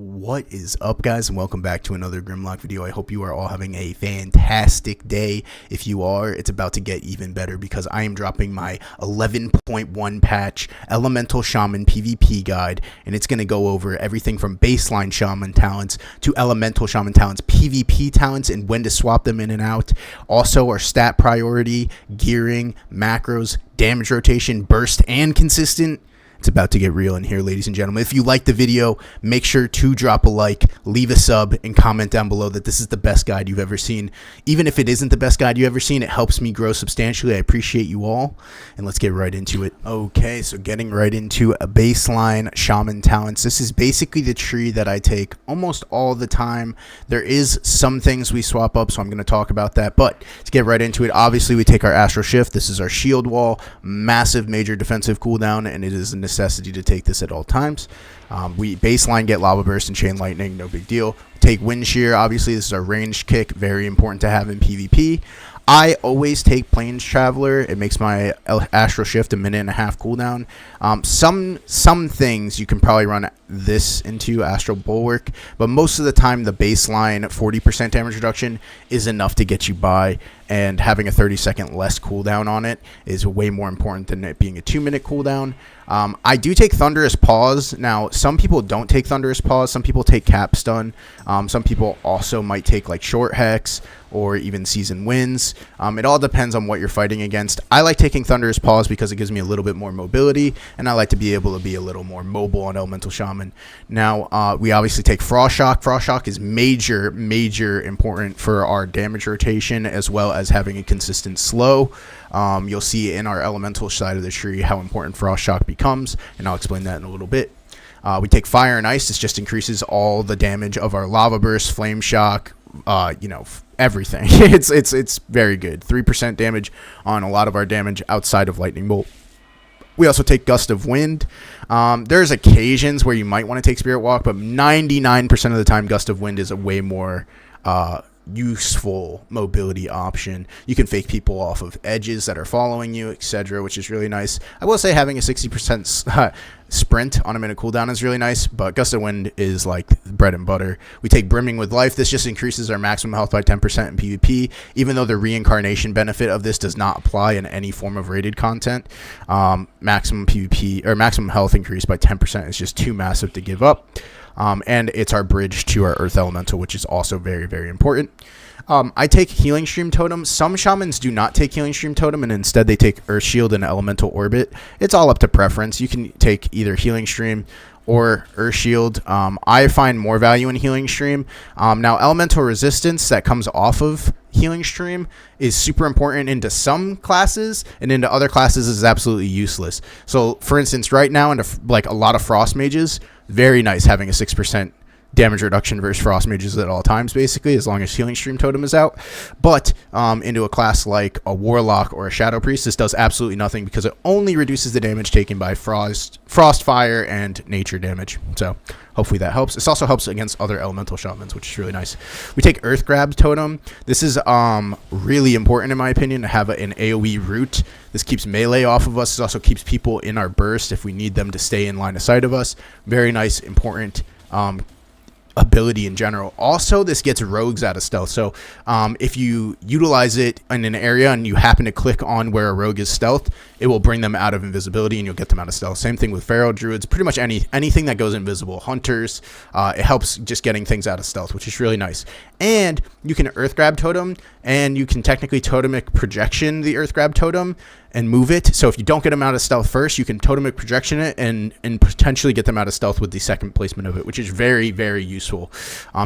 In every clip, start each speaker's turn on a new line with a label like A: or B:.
A: What is up, guys, and welcome back to another Grimlock video. I hope you are all having a fantastic day. If you are, it's about to get even better because I am dropping my 11.1 patch Elemental Shaman PvP guide, and it's going to go over everything from baseline Shaman talents to Elemental Shaman talents, PvP talents, and when to swap them in and out. Also, our stat priority, gearing, macros, damage rotation, burst, and consistent. It's about to get real in here, ladies and gentlemen. If you like the video, make sure to drop a like, leave a sub, and comment down below that this is the best guide you've ever seen. Even if it isn't the best guide you've ever seen, it helps me grow substantially. I appreciate you all, and let's get right into it. Okay, so getting right into a baseline Shaman talents. This is basically the tree that I take almost all the time. There is some things we swap up, so I'm going to talk about that. But to get right into it, obviously we take our Astral Shift. This is our shield wall, massive major defensive cooldown, and it is a necessity to take this at all times. We baseline get Lava Burst and Chain Lightning, no big deal. Take Wind Shear, obviously this is our ranged kick, very important to have in PvP. I always take Plains Traveler. It makes my Astral Shift a minute and a half cooldown. Some things you can probably run this into Astral Bulwark, but most of the time the baseline 40% damage reduction is enough to get you by, and having a 30-second less cooldown on it is way more important than it being a 2-minute cooldown. I do take Thunderous Pause. Now, some people don't take Thunderous Pause. Some people take Cap Stun. Some people also might take like Short Hex or even Season Winds. It all depends on what you're fighting against. I like taking Thunderous Pause because it gives me a little bit more mobility, and I like to be able to be a little more mobile on Elemental Shaman. Now, we obviously take Frost Shock. Frost Shock is major important for our damage rotation as well as having a consistent slow. You'll see in our elemental side of the tree how important Frost Shock becomes, and I'll explain that in a little bit. We take Fire and Ice. This just increases all the damage of our Lava Burst, Flame Shock, everything. It's very good. 3% damage on a lot of our damage outside of Lightning Bolt. We also take Gust of Wind. There's occasions where you might want to take Spirit Walk, but 99% of the time Gust of Wind is a way more useful mobility option. You can fake people off of edges that are following you, etc., which is really nice. I will say having a 60% sprint on a minute cooldown is really nice, but Gust of Wind is like bread and butter. We take Brimming with Life. This just increases our maximum health by 10% in PvP, even though the reincarnation benefit of this does not apply in any form of rated content. Maximum PvP or maximum health increase by 10% is just too massive to give up. And it's our bridge to our Earth Elemental, which is also very important. I take Healing Stream Totem. Some Shamans do not take Healing Stream Totem, and instead they take Earth Shield and Elemental Orbit. It's all up to preference. You can take either Healing Stream or Earth Shield. I find more value in Healing Stream. Now, Elemental Resistance that comes off of Healing Stream is super important into some classes, and into other classes is absolutely useless. So, for instance, right now, into like a lot of Frost Mages, very nice having a 6% damage reduction versus Frost Mages at all times, basically, as long as Healing Stream Totem is out. But into a class like a Warlock or a Shadow Priest, this does absolutely nothing because it only reduces the damage taken by Frost, Fire, and Nature damage. So hopefully that helps. This also helps against other Elemental Shamans, which is really nice. We take Earth Grab Totem. This is really important, in my opinion, to have an AoE root. This keeps melee off of us. This also keeps people in our burst if we need them to stay in line of sight of us. Very nice, important ability in general. Also, this gets rogues out of stealth. So if you utilize it in an area and you happen to click on where a rogue is stealthed, it will bring them out of invisibility and you'll get them out of stealth. Same thing with feral druids. Pretty much anything that goes invisible. Hunters, it helps just getting things out of stealth, which is really nice. And you can Earth Grab Totem, and you can technically Totemic Projection the Earth Grab Totem and move it. So if you don't get them out of stealth first, you can Totemic Projection it and potentially get them out of stealth with the second placement of it, which is very useful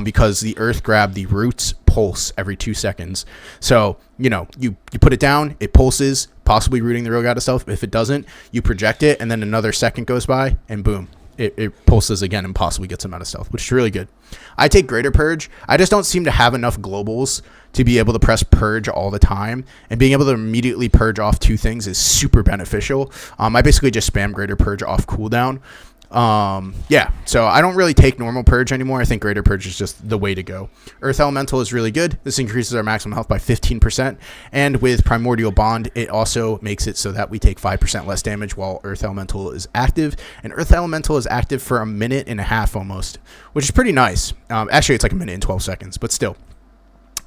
A: because the Earth Grab, the roots pulse every 2 seconds. So, you put it down, it pulses, possibly rooting the rogue out of stealth. If it doesn't, you project it, and then another second goes by, and boom. It pulses again and possibly gets them out of stealth, which is really good. I take Greater Purge. I just don't seem to have enough globals to be able to press Purge all the time, and being able to immediately purge off 2 things is super beneficial. I basically just spam Greater Purge off cooldown. Yeah, so I don't really take normal purge anymore. I think greater purge is just the way to go. Earth elemental is really good. This increases our maximum health by 15%, and with primordial bond, it also makes it so that we take 5% less damage while earth elemental is active. And earth elemental is active for a minute and a half almost, which is pretty nice. Actually, it's like a minute and 12 seconds, but still.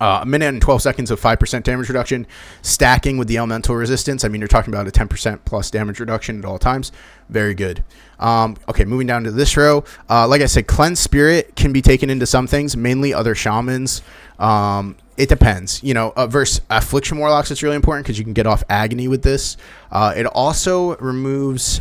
A: A minute and 12 seconds of 5% damage reduction, stacking with the elemental resistance. I mean, you're talking about a 10% plus damage reduction at all times. Very good. Okay, moving down to this row. Like I said, Cleanse Spirit can be taken into some things, mainly other shamans. It depends. You know, versus Affliction Warlocks, it's really important because you can get off Agony with this. It also removes...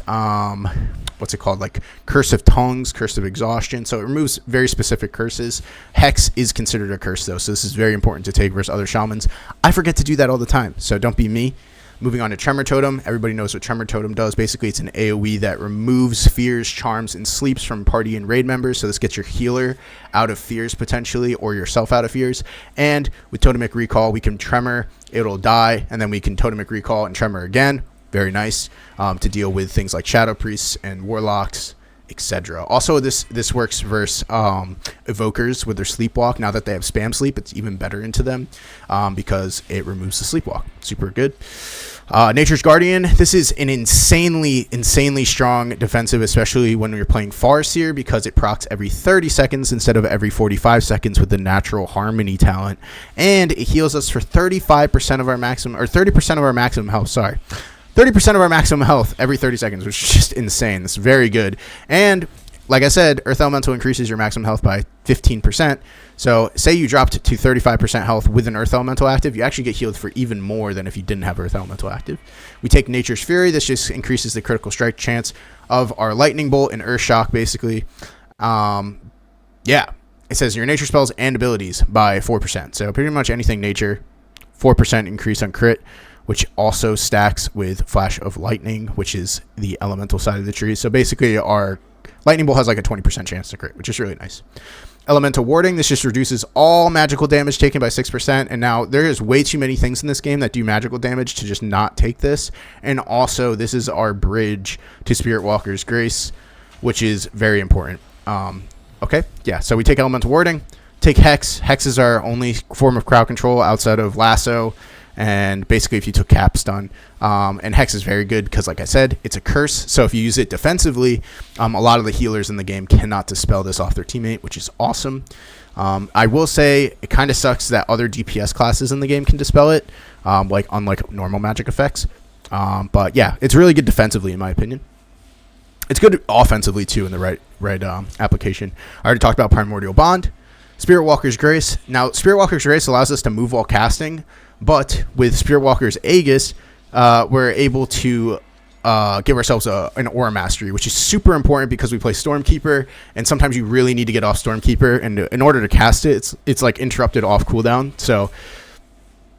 A: what's it called, like Curse of Tongues, Curse of Exhaustion. So it removes very specific curses. Hex is considered a curse though, so this is very important to take versus other shamans. I forget to do that all the time, so don't be me. Moving on to Tremor Totem. Everybody knows what Tremor Totem does. Basically, it's an AoE that removes fears, charms, and sleeps from party and raid members. So this gets your healer out of fears potentially, or yourself out of fears. And with Totemic Recall, we can Tremor, it'll die, and then we can Totemic Recall and Tremor again. Very nice to deal with things like Shadow Priests and Warlocks, etc. Also, this works versus Evokers with their Sleepwalk. Now that they have Spam Sleep, it's even better into them because it removes the Sleepwalk. Super good. Nature's Guardian. This is an insanely strong defensive, especially when you're playing Farseer, because it procs every 30 seconds instead of every 45 seconds with the Natural Harmony talent. And it heals us for 35% of our maximum, or 30% of our maximum health, sorry. 30% of our maximum health every 30 seconds, which is just insane. That's very good. And like I said, Earth Elemental increases your maximum health by 15%. So say you dropped to 35% health with an Earth Elemental active, you actually get healed for even more than if you didn't have Earth Elemental active. We take Nature's Fury. This just increases the critical strike chance of our Lightning Bolt and Earth Shock, basically. Yeah. It says your nature spells and abilities by 4%. So pretty much anything nature, 4% increase on crit, which also stacks with Flash of Lightning, which is the elemental side of the tree. So basically our Lightning Bolt has like a 20% chance to crit, which is really nice. Elemental Warding, this just reduces all magical damage taken by 6%. And now there is way too many things in this game that do magical damage to just not take this. And also this is our bridge to Spirit Walker's Grace, which is very important. Okay, yeah, so we take Elemental Warding, take Hex. Hex is our only form of crowd control outside of Lasso. And basically if you took Cap Stun, and Hex is very good because like I said, it's a curse. So if you use it defensively, a lot of the healers in the game cannot dispel this off their teammate, which is awesome. I will say it kind of sucks that other DPS classes in the game can dispel it, like unlike normal magic effects. But yeah, it's really good defensively in my opinion. It's good offensively too in the right application. I already talked about Primordial Bond. Spirit Walker's Grace. Now Spirit Walker's Grace allows us to move while casting. But with Spirit Walker's Aegis, we're able to give ourselves an Aura Mastery, which is super important because we play Stormkeeper, and sometimes you really need to get off Stormkeeper, and in order to cast it, it's like interrupted off cooldown. So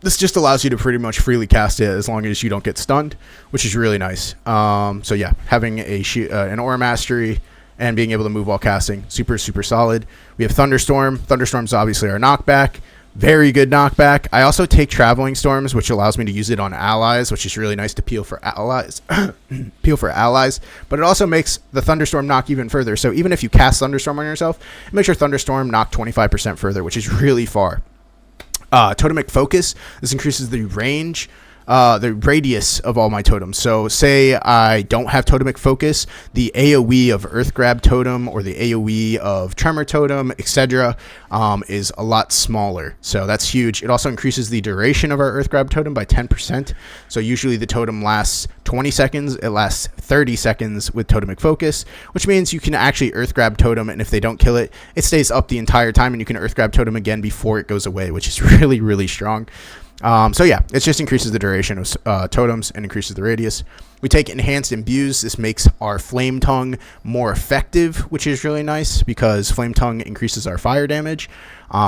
A: this just allows you to pretty much freely cast it as long as you don't get stunned, which is really nice. So yeah, having an Aura Mastery and being able to move while casting, super solid. We have Thunderstorm. Thunderstorm's obviously our knockback. Very good knockback. I also take Traveling Storms, which allows me to use it on allies, which is really nice to peel for allies. But it also makes the Thunderstorm knock even further. So even if you cast Thunderstorm on yourself, it makes your Thunderstorm knock 25% further, which is really far. Totemic Focus. This increases the range, the radius of all my totems. So say I don't have Totemic Focus, the AoE of Earth Grab Totem or the AoE of Tremor Totem, etc. Is a lot smaller. So that's huge. It also increases the duration of our Earth Grab Totem by 10%. So usually the totem lasts 20 seconds. It lasts 30 seconds with Totemic Focus, which means you can actually Earth Grab Totem, and if they don't kill it, it stays up the entire time, and you can Earth Grab Totem again before it goes away, which is really strong. So yeah, it just increases the duration of totems and increases the radius. We take Enhanced Imbues. This makes our Flame Tongue more effective, which is really nice because Flame Tongue increases our fire damage.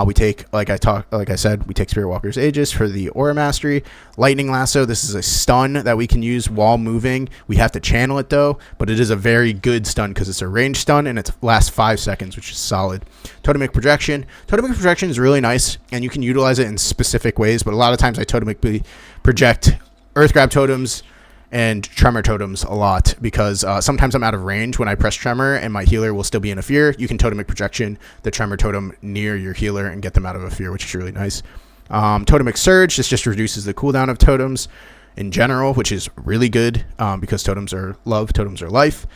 A: We take, like I said, we take Spirit Walker's Aegis for the Aura Mastery. Lightning Lasso. This is a stun that we can use while moving. We have to channel it though, but it is a very good stun because it's a range stun and it lasts 5 seconds, which is solid. Totemic Projection. Totemic Projection is really nice and you can utilize it in specific ways, but a lot of times I totemically project Earth Grab Totems and tremor totems a lot, because sometimes I'm out of range when I press tremor and my healer will still be in a fear. You can totemic projection the tremor totem near your healer and get them out of a fear, which is really nice. Totemic surge, this just reduces the cooldown of totems in general, which is really good, because totems are love, totems are life.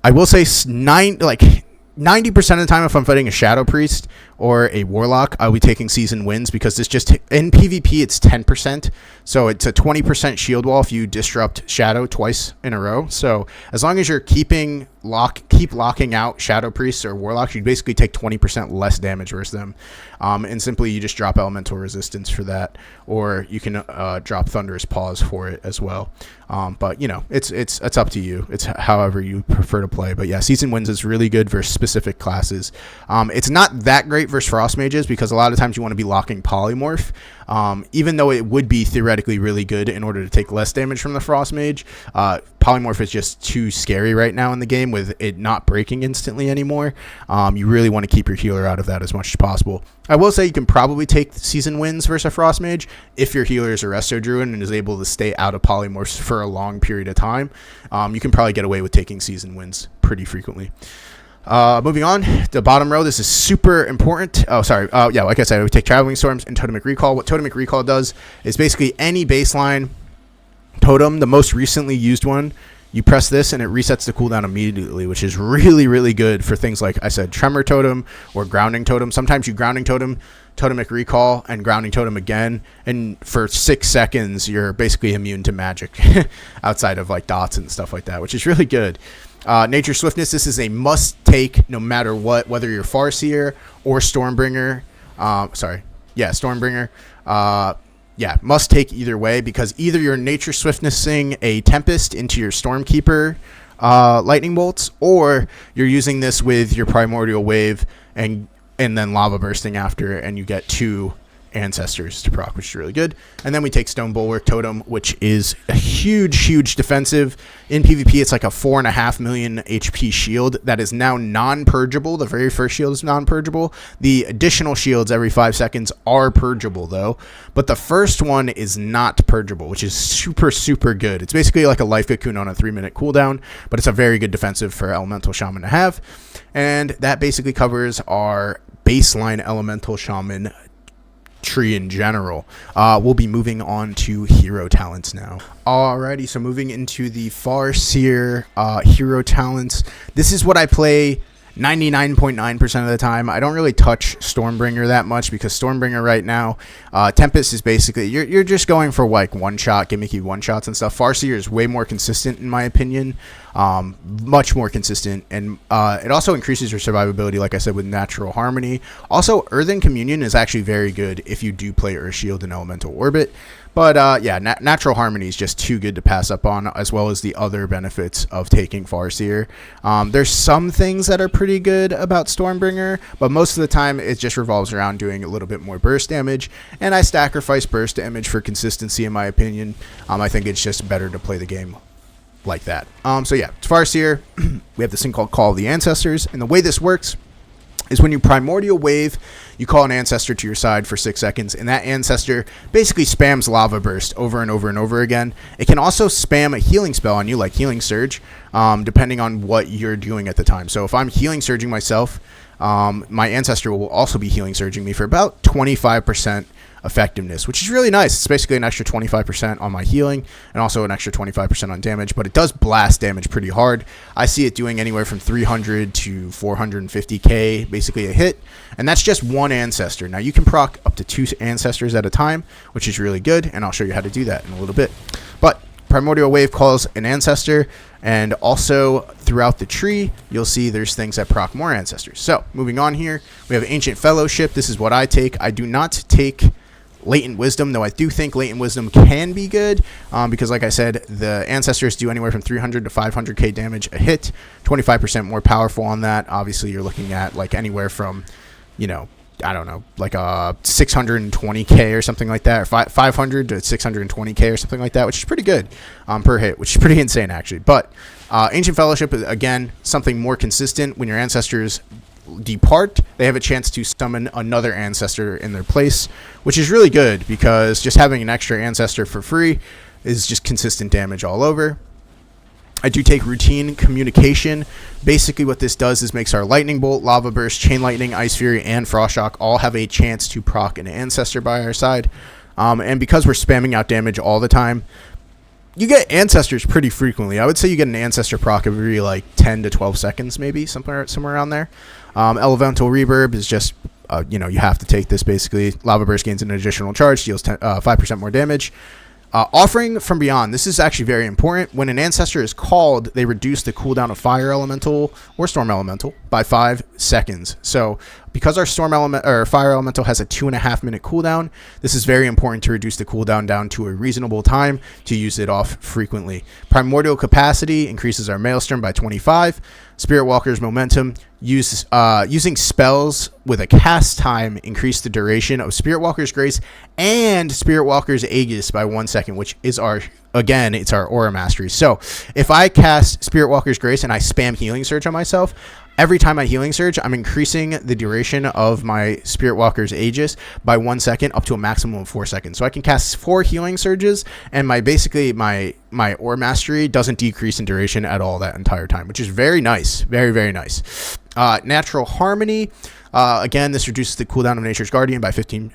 A: I will say 90% of the time, if I'm fighting a Shadow Priest or a Warlock, I'll be taking Season Winds, because this just, in PvP, it's 10%. So it's a 20% shield wall if you disrupt Shadow twice in a row. So as long as you're keep locking out Shadow Priests or Warlocks, you basically take 20% less damage versus them. And simply you just drop Elemental Resistance for that, or you can drop Thunderous Paws for it as well. But you know, it's up to you. It's however you prefer to play. But yeah, Season Winds is really good versus specific classes. It's not that great versus Frost Mages, because a lot of times you want to be locking Polymorph. Even though it would be theoretically really good in order to take less damage from the Frost Mage, Polymorph is just too scary right now in the game with it not breaking instantly anymore. You really want to keep your healer out of that as much as possible. I will say you can probably take Season Winds versus a Frost Mage if your healer is a Resto Druid and is able to stay out of Polymorphs for a long period of time. You can probably get away with taking Season Winds pretty frequently. Moving on, the bottom row, this is super important. Yeah, like I said, we take Traveling Storms and Totemic Recall. What Totemic Recall does is basically any baseline totem, the most recently used one, you press this and it resets the cooldown immediately, which is really, really good for things like I said, Tremor Totem or Grounding Totem. Sometimes you Grounding Totem, Totemic Recall, and Grounding Totem again, and for 6 seconds, you're basically immune to magic outside of like dots and stuff like that, which is really good. Nature Swiftness, this is a must-take no matter what, whether you're Farseer or Stormbringer. Stormbringer. Must take either way, because either you're Nature Swiftnessing a Tempest into your Stormkeeper lightning bolts, or you're using this with your Primordial Wave and then Lava Bursting after, and you get 2 Ancestors to proc, which is really good. And then we take Stone Bulwark Totem, which is a huge defensive. In PvP, it's like a 4.5 million HP shield that is now non-purgeable. The very first shield is non-purgeable. The additional shields every 5 seconds are purgeable, though. But the first one is not purgeable, which is super good. It's basically like a Life Cocoon on a 3-minute cooldown, but it's a very good defensive for Elemental Shaman to have. And that basically covers our baseline Elemental Shaman tree in general. We'll be moving on to hero talents now. Alrighty, so moving into the Farseer hero talents. This is what I play 99.9% of the time. I don't really touch Stormbringer that much, because Stormbringer right now, Tempest is basically, you're just going for like one-shot, gimmicky one-shots and stuff. Farseer is way more consistent in my opinion, much more consistent, and it also increases your survivability, like I said, with Natural Harmony. Also, Earthen Communion is actually very good if you do play Earth Shield and Elemental Orbit. But yeah, Natural Harmony is just too good to pass up on, as well as the other benefits of taking Farseer. There's some things that are pretty good about Stormbringer, but most of the time it just revolves around doing a little bit more burst damage, and I sacrifice burst damage for consistency in my opinion. I think it's just better to play the game like that. So yeah, it's Farseer. We have this thing called Call of the Ancestors, and the way this works is when you Primordial Wave, you call an Ancestor to your side for 6 seconds, and that Ancestor basically spams Lava Burst over and over and over again. It can also spam a healing spell on you, like Healing Surge, depending on what you're doing at the time. So if I'm Healing Surging myself, my Ancestor will also be Healing Surging me for about 25% effectiveness, which is really nice. It's basically an extra 25% on my healing and also an extra 25% on damage, but it does blast damage pretty hard. I see it doing anywhere from 300 to 450k basically a hit, and that's just one Ancestor. Now you can proc up to 2 Ancestors at a time, which is really good, and I'll show you how to do that in a little bit. But Primordial Wave calls an Ancestor, and also throughout the tree you'll see there's things that proc more Ancestors. So moving on here, we have Ancient Fellowship. This is what I take. I do not take Latent Wisdom, though I do think Latent Wisdom can be good, because like I said, the Ancestors do anywhere from 300 to 500k damage a hit, 25% more powerful on that. Obviously you're looking at like anywhere from, you know, I don't know, like 620k or something like that, or 500 to 620k or something like that, which is pretty good per hit, which is pretty insane actually. But Ancient Fellowship is, again, something more consistent. When your Ancestors depart, they have a chance to summon another Ancestor in their place, which is really good, because just having an extra Ancestor for free is just consistent damage all over. I do take routine communication. Basically what this does is makes our lightning bolt, lava burst, chain lightning, ice fury, and frost shock all have a chance to proc an ancestor by our side. And because we're spamming out damage all the time, you get ancestors pretty frequently. I would say you get an ancestor proc every like 10 to 12 seconds, maybe somewhere around there. Elemental reverb is just you have to take this basically. Lava burst gains an additional charge, deals 5% more damage. Offering from Beyond. This is actually very important. When an ancestor is called, they reduce the cooldown of Fire Elemental or Storm Elemental by 5 seconds. So because our Storm Element or Fire Elemental has a 2.5 minute cooldown, this is very important to reduce the cooldown down to a reasonable time to use it off frequently. Primordial Capacity increases our Maelstrom by 25. Spirit Walker's Momentum. Using spells with a cast time increase the duration of Spirit Walker's Grace and Spirit Walker's Aegis by 1 second, which is it's our Aura Mastery. So if I cast Spirit Walker's Grace and I spam Healing Surge on myself, every time I Healing Surge, I'm increasing the duration of my Spirit Walker's Aegis by 1 second up to a maximum of 4 seconds. So I can cast 4 Healing Surges, and my Aura Mastery doesn't decrease in duration at all that entire time, which is very nice. Very, very nice. Natural Harmony. Again, this reduces the cooldown of Nature's Guardian by 15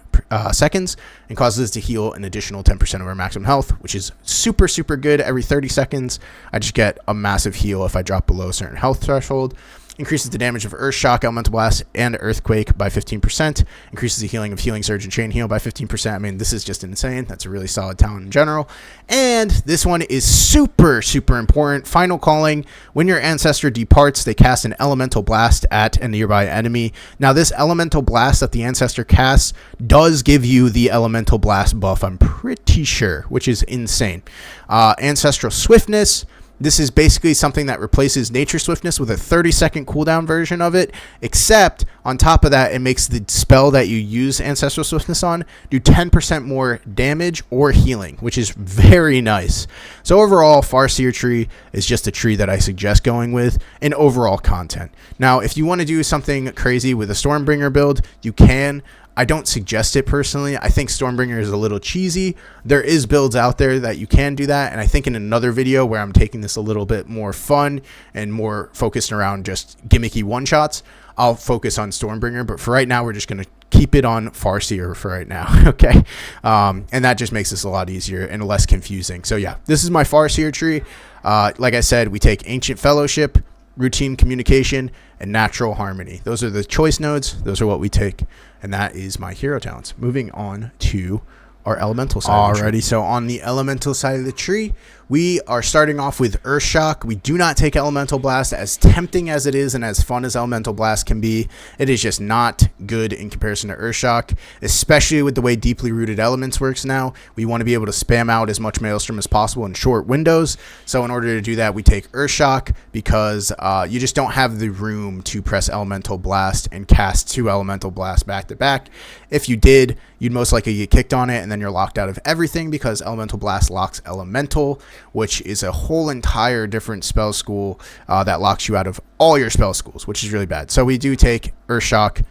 A: seconds and causes us to heal an additional 10% of our maximum health, which is super, super good. Every 30 seconds, I just get a massive heal if I drop below a certain health threshold. Increases the damage of Earth Shock, Elemental Blast, and Earthquake by 15%. Increases the healing of Healing Surge and Chain Heal by 15%. I mean, this is just insane. That's a really solid talent in general. And this one is super, super important. Final Calling. When your ancestor departs, they cast an Elemental Blast at a nearby enemy. Now, this Elemental Blast that the ancestor casts does give you the Elemental Blast buff, I'm pretty sure, which is insane. Ancestral Swiftness. This is basically something that replaces Nature Swiftness with a 30-second cooldown version of it, except on top of that, it makes the spell that you use Ancestral Swiftness on do 10% more damage or healing, which is very nice. So overall, Farseer tree is just a tree that I suggest going with in overall content. Now, if you want to do something crazy with a Stormbringer build, you can. I don't suggest it personally. I think Stormbringer is a little cheesy. There is builds out there that you can do that, and I think in another video where I'm taking this a little bit more fun and more focused around just gimmicky one-shots, I'll focus on Stormbringer, but for right now, we're just going to keep it on Farseer for right now, okay? And that just makes this a lot easier and less confusing. So yeah, this is my Farseer tree. Like I said, we take Ancient Fellowship, Routine Communication, and Natural Harmony. Those are the choice nodes. Those are what we take. And that is my hero talents. Moving on to our elemental side. Alrighty, so on the elemental side of the tree, we are starting off with Earth Shock. We do not take Elemental Blast. As tempting as it is and as fun as Elemental Blast can be, it is just not good in comparison to Earth Shock, especially with the way Deeply Rooted Elements works now. We want to be able to spam out as much Maelstrom as possible in short windows. So in order to do that, we take Earth Shock because you just don't have the room to press Elemental Blast and cast 2 Elemental Blasts back to back. If you did, you'd most likely get kicked on it, and then you're locked out of everything because Elemental Blast locks Elemental, which is a whole entire different spell school that locks you out of all your spell schools, which is really bad. So we do take Earth Shock,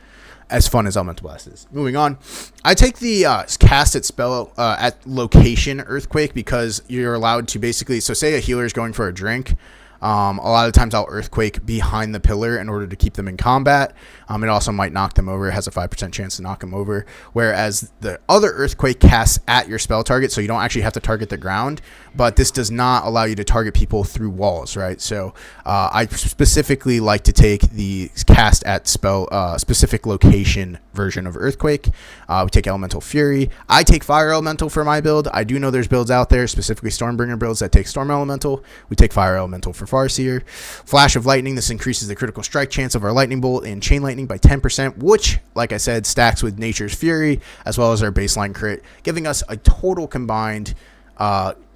A: as fun as Elemental Blast is. Moving on, I take the cast at spell at location Earthquake because you're allowed to basically, so say a healer is going for a drink, a lot of times I'll Earthquake behind the pillar in order to keep them in combat. It also might knock them over. It has a 5% chance to knock them over. Whereas the other Earthquake casts at your spell target, so you don't actually have to target the ground. But this does not allow you to target people through walls, right? So I specifically like to take the cast at spell specific location version of Earthquake. We take Elemental Fury. I take Fire Elemental for my build. I do know there's builds out there, specifically Stormbringer builds that take Storm Elemental. We take Fire Elemental for Farseer. Flash of Lightning. This increases the critical strike chance of our Lightning Bolt and Chain Lightning by 10%, which, like I said, stacks with Nature's Fury as well as our baseline crit, giving us a total combined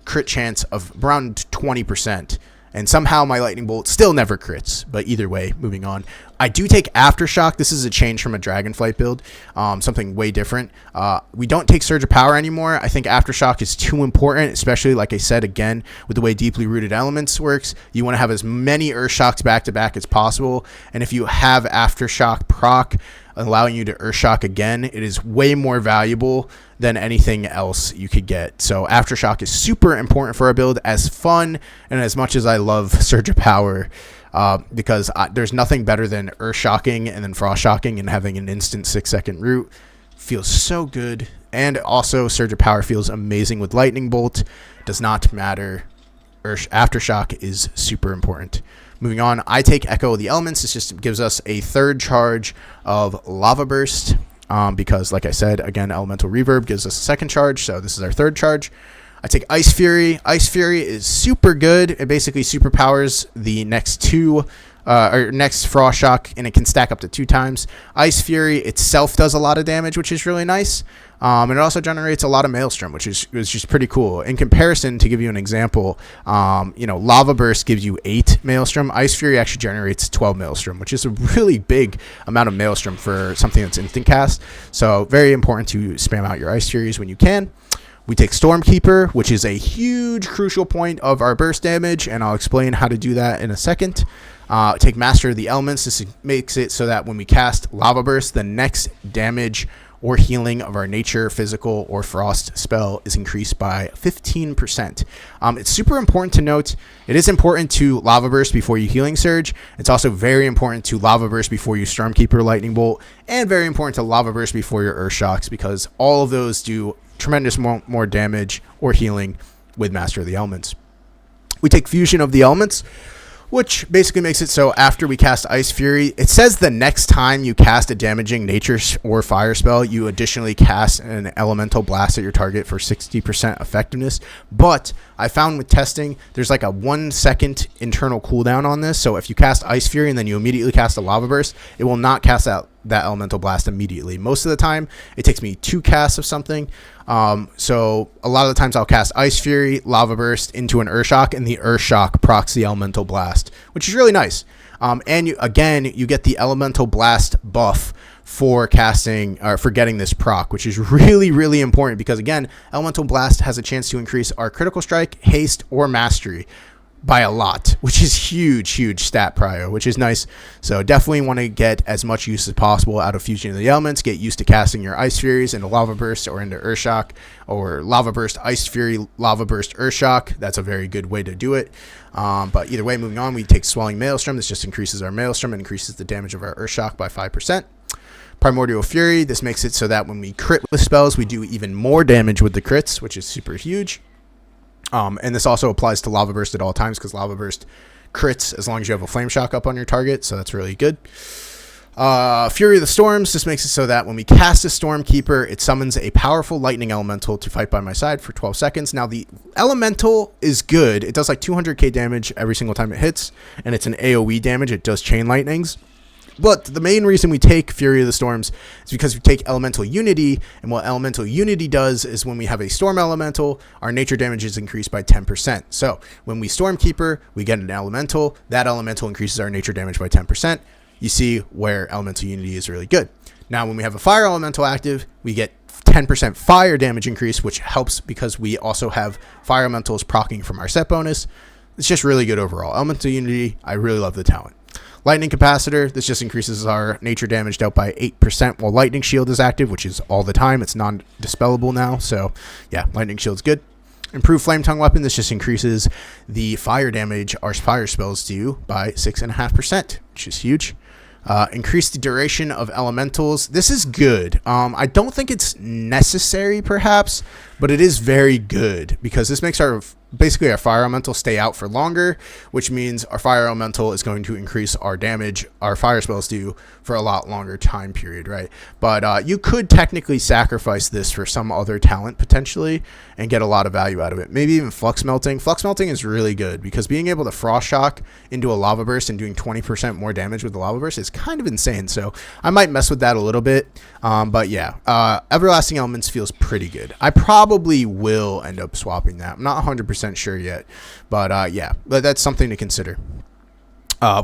A: crit chance of around 20%. And somehow my Lightning Bolt still never crits. But either way, moving on. I do take Aftershock. This is a change from a Dragonflight build, something way different. We don't take Surge of Power anymore. I think Aftershock is too important, especially, like I said, again, with the way Deeply Rooted Elements works. You want to have as many Earthshocks back-to-back as possible, and if you have Aftershock proc, allowing you to Earthshock again, it is way more valuable than anything else you could get. So Aftershock is super important for our build, as fun and as much as I love Surge of Power. Because there's nothing better than Earth Shocking and then Frost Shocking and having an instant 6-second root. Feels so good. And also Surge of Power feels amazing with Lightning Bolt. Does not matter. Aftershock is super important. Moving on, I take Echo of the Elements. This just gives us a third charge of Lava Burst. Because, like I said, again, Elemental Reverb gives us a second charge. So this is our third charge. I take Ice Fury. Ice Fury is super good. It basically superpowers the next two, or next Frost Shock, and it can stack up to 2 times. Ice Fury itself does a lot of damage, which is really nice. And it also generates a lot of Maelstrom, which is just pretty cool. In comparison, to give you an example, Lava Burst gives you 8 Maelstrom. Ice Fury actually generates 12 Maelstrom, which is a really big amount of Maelstrom for something that's instant cast. So very important to spam out your Ice Furies when you can. We take Stormkeeper, which is a huge crucial point of our burst damage, and I'll explain how to do that in a second. Take Master of the Elements. This makes it so that when we cast Lava Burst, the next damage or healing of our nature, physical, or frost spell is increased by 15%. It's super important to note, it is important to Lava Burst before you Healing Surge. It's also very important to Lava Burst before you Stormkeeper Lightning Bolt, and very important to Lava Burst before your Earth Shocks, because all of those do tremendous more damage or healing with Master of the Elements. We take Fusion of the Elements, which basically makes it so after we cast Ice Fury, it says the next time you cast a damaging nature or fire spell, you additionally cast an elemental blast at your target for 60% effectiveness. But I found with testing, there's like a 1 second internal cooldown on this. So if you cast Ice Fury and then you immediately cast a Lava Burst, it will not cast out that elemental blast immediately. Most of the time, it takes me 2 casts of something. So a lot of the times I'll cast Ice Fury, Lava Burst into an Earthshock, and the Earthshock procs the Elemental Blast, which is really nice. And you get the Elemental Blast buff for casting or for getting this proc, which is really, really important because, again, Elemental Blast has a chance to increase our critical strike, haste, or mastery by a lot, which is huge stat prio, which is nice. So definitely want to get as much use as possible out of Fusion of the Elements. Get used to casting your Ice Furies into Lava Burst or into Earthshock, or Lava Burst, Ice Fury, Lava Burst, Earthshock. That's a very good way to do it. But either way, moving on, we take Swelling Maelstrom. This just increases our Maelstrom and increases the damage of our Earthshock by 5%. Primordial Fury. This makes it so that when we crit with spells, we do even more damage with the crits, which is super huge. And this also applies to Lava Burst at all times because Lava Burst crits as long as you have a Flame Shock up on your target, so that's really good. Fury of the Storms. This makes it so that when we cast a Stormkeeper, it summons a powerful Lightning Elemental to fight by my side for 12 seconds. Now, the Elemental is good. It does like 200k damage every single time it hits, and it's an AoE damage. It does Chain Lightnings. But the main reason we take Fury of the Storms is because we take Elemental Unity, and what Elemental Unity does is when we have a Storm Elemental, our nature damage is increased by 10%. So when we Stormkeeper, we get an Elemental. That Elemental increases our nature damage by 10%. You see where Elemental Unity is really good. Now, when we have a Fire Elemental active, we get 10% fire damage increase, which helps because we also have Fire Elementals proccing from our set bonus. It's just really good overall. Elemental Unity, I really love the talent. Lightning Capacitor, this just increases our nature damage dealt by 8% while Lightning Shield is active, which is all the time. It's non-dispellable now, so yeah, Lightning Shield's good. Improved Flame Tongue Weapon, this just increases the fire damage our fire spells do by 6.5%, which is huge. Increase the duration of elementals. This is good. I don't think it's necessary, perhaps, but it is very good because this makes our fire elemental stay out for longer, which means our fire elemental is going to increase our damage our fire spells do for a lot longer time period, right? But you could technically sacrifice this for some other talent potentially and get a lot of value out of it. Maybe even Flux Melting. Flux Melting is really good because being able to Frost Shock into a Lava Burst and doing 20% more damage with the Lava Burst is kind of insane. So I might mess with that a little bit. But yeah, Everlasting Elements feels pretty good. I probably will end up swapping that. I'm not 100% sure yet, but yeah, that's something to consider.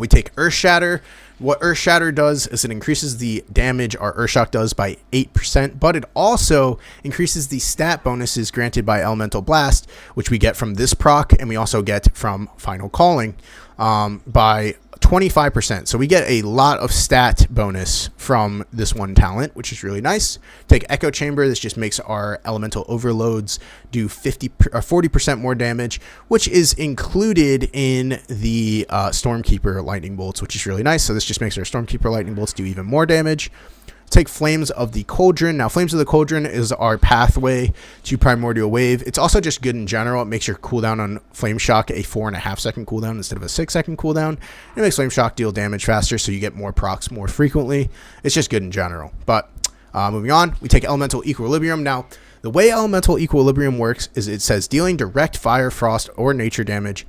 A: We take Earth Shatter. What Earth Shatter does is it increases the damage our Earth Shock does by 8%, but it also increases the stat bonuses granted by Elemental Blast, which we get from this proc, and we also get from Final Calling by 25%. So we get a lot of stat bonus from this one talent, which is really nice. Take Echo Chamber. This just makes our elemental overloads do 40% more damage, which is included in the Stormkeeper lightning bolts, which is really nice. So this just makes our Stormkeeper lightning bolts do even more damage. Take Flames of the Cauldron. Now, Flames of the Cauldron is our pathway to Primordial Wave. It's also just good in general. It makes your cooldown on Flame Shock a 4.5 second cooldown instead of a 6 second cooldown. It makes Flame Shock deal damage faster, so you get more procs more frequently. It's just good in general. But moving on, we take Elemental Equilibrium. Now, the way Elemental Equilibrium works is it says dealing direct fire, frost, or nature damage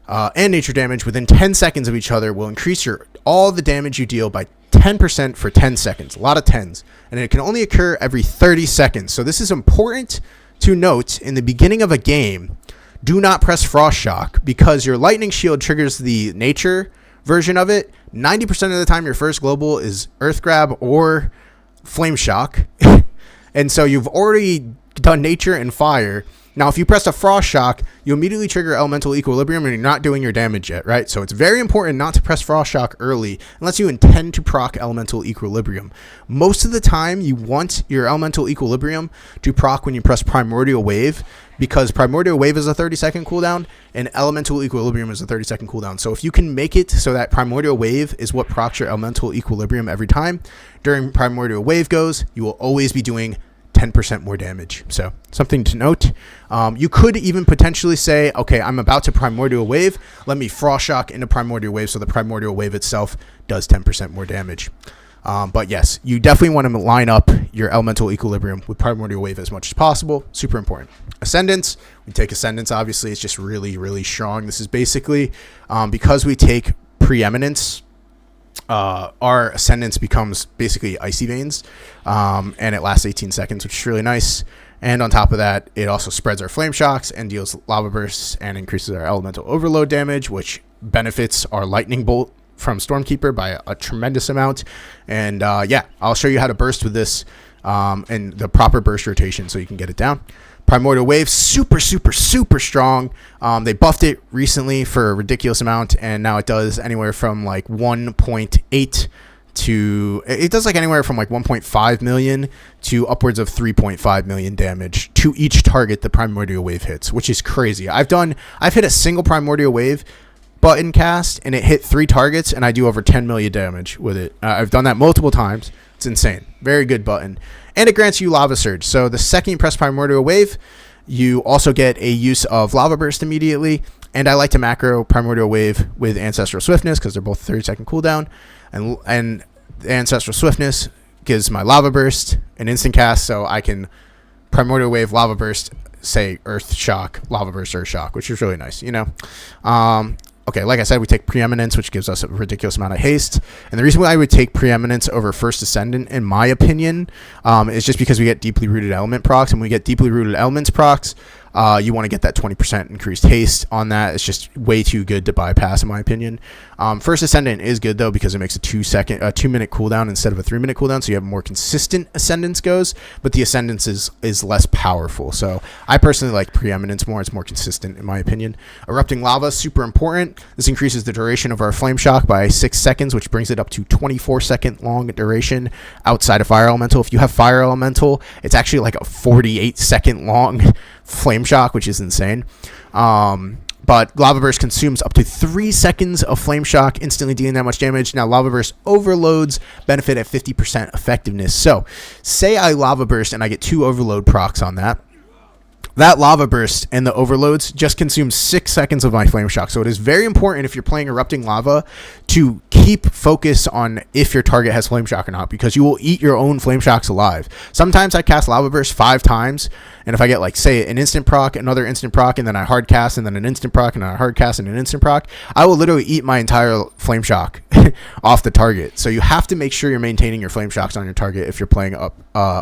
A: and nature damage within 10 seconds of each other will increase all the damage you deal by 10% for 10 seconds. A lot of tens. And it can only occur every 30 seconds. So this is important to note. In the beginning of a game, do not press Frost Shock because your Lightning Shield triggers the nature version of it. 90% of the time your first global is Earth Grab or Flame Shock. And so you've already done nature and fire. Now, if you press a Frost Shock, you immediately trigger Elemental Equilibrium and you're not doing your damage yet, right? So it's very important not to press Frost Shock early unless you intend to proc Elemental Equilibrium. Most of the time, you want your Elemental Equilibrium to proc when you press Primordial Wave because Primordial Wave is a 30-second cooldown and Elemental Equilibrium is a 30-second cooldown. So if you can make it so that Primordial Wave is what procs your Elemental Equilibrium every time, during Primordial Wave goes, you will always be doing 10% more damage. So something to note. You could even potentially say, okay, I'm about to Primordial Wave. Let me Frost Shock into Primordial Wave so the Primordial Wave itself does 10% more damage. But yes, you definitely want to line up your Elemental Equilibrium with Primordial Wave as much as possible. Super important. Ascendance. We take Ascendance, obviously. It's just really, really strong. This is basically because we take Preeminence, our Ascendance becomes basically Icy Veins, and it lasts 18 seconds, which is really nice. And on top of that, it also spreads our Flame Shocks and deals Lava Bursts and increases our Elemental Overload damage, which benefits our Lightning Bolt from Stormkeeper by a tremendous amount. And yeah, I'll show you how to burst with this and the proper burst rotation so you can get it down. Primordial Wave, super, super, super strong. They buffed it recently for a ridiculous amount, and now it does anywhere from like 1.8 to, it does like anywhere from like 1.5 million to upwards of 3.5 million damage to each target the Primordial Wave hits, which is crazy. I've hit a single Primordial Wave button cast, and it hit 3 targets, and I do over 10 million damage with it. I've done that multiple times. It's insane. Very good button. And it grants you Lava Surge. So the second you press Primordial Wave, you also get a use of Lava Burst immediately. And I like to macro Primordial Wave with Ancestral Swiftness because they're both 30-second cooldown. And Ancestral Swiftness gives my Lava Burst an instant cast, so I can Primordial Wave, Lava Burst, say Earth Shock, Lava Burst, Earth Shock, which is really nice, you know. Okay, like I said, we take Preeminence, which gives us a ridiculous amount of haste. And the reason why I would take Preeminence over First Ascendant, in my opinion, is just because we get Deeply Rooted Element procs. And when we get Deeply Rooted Elements procs, you want to get that 20% increased haste on that. It's just way too good to bypass, in my opinion. First Ascendant is good, though, because it makes a 2-minute cooldown instead of a 3-minute cooldown, so you have more consistent Ascendance goes, but the Ascendance is less powerful. So I personally like Preeminence more. It's more consistent, in my opinion. Erupting Lava, super important. This increases the duration of our Flame Shock by 6 seconds, which brings it up to 24-second long duration outside of Fire Elemental. If you have Fire Elemental, it's actually like a 48-second long Flame Shock, which is insane. But Lava Burst consumes up to 3 seconds of Flame Shock, instantly dealing that much damage. Now, Lava Burst overloads benefit at 50% effectiveness. So, say I Lava Burst and I get 2 overload procs on that. That Lava Burst and the overloads just consume 6 seconds of my Flame Shock. So it is very important if you're playing Erupting Lava to keep focus on if your target has Flame Shock or not, because you will eat your own Flame Shocks alive. Sometimes I cast Lava Burst 5 times, and if I get, like, say, an instant proc, another instant proc, and then I hard cast, and then an instant proc, and then I hard cast, and an instant proc, I will literally eat my entire Flame Shock off the target. So you have to make sure you're maintaining your Flame Shocks on your target if you're playing up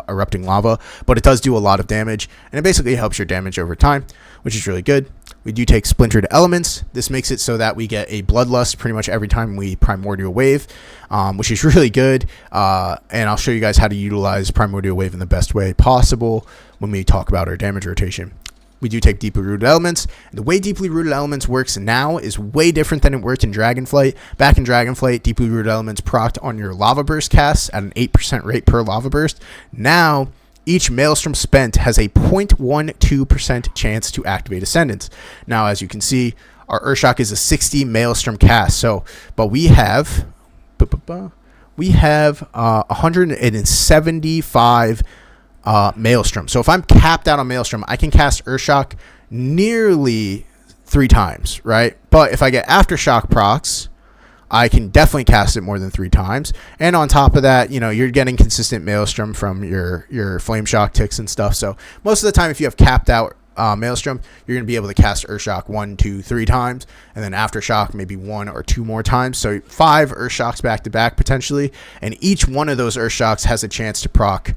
A: Erupting Lava, but it does do a lot of damage, and it basically helps your damage over time, which is really good. We do take Splintered Elements. This makes it so that we get a Bloodlust pretty much every time we Primordial Wave, which is really good. And I'll show you guys how to utilize Primordial Wave in the best way possible when we talk about our damage rotation. We do take Deeply Rooted Elements. The way Deeply Rooted Elements works now is way different than it worked in Dragonflight. Back in Dragonflight, Deeply Rooted Elements procced on your Lava Burst casts at an 8% rate per Lava Burst. Now, each Maelstrom spent has a 0.12% chance to activate Ascendance. Now, as you can see, our Urshock is a 60 Maelstrom cast. But we have 175 Maelstrom. So if I'm capped out on Maelstrom, I can cast Urshock nearly 3 times, right? But if I get Aftershock procs, I can definitely cast it more than 3 times. And on top of that, you know, you're getting consistent Maelstrom from your Flame Shock ticks and stuff. So most of the time, if you have capped out Maelstrom, you're going to be able to cast Urshock 1, 2, 3 times, and then Aftershock maybe 1 or 2 more times. So 5 Urshocks back to back potentially, and each one of those Urshocks has a chance to proc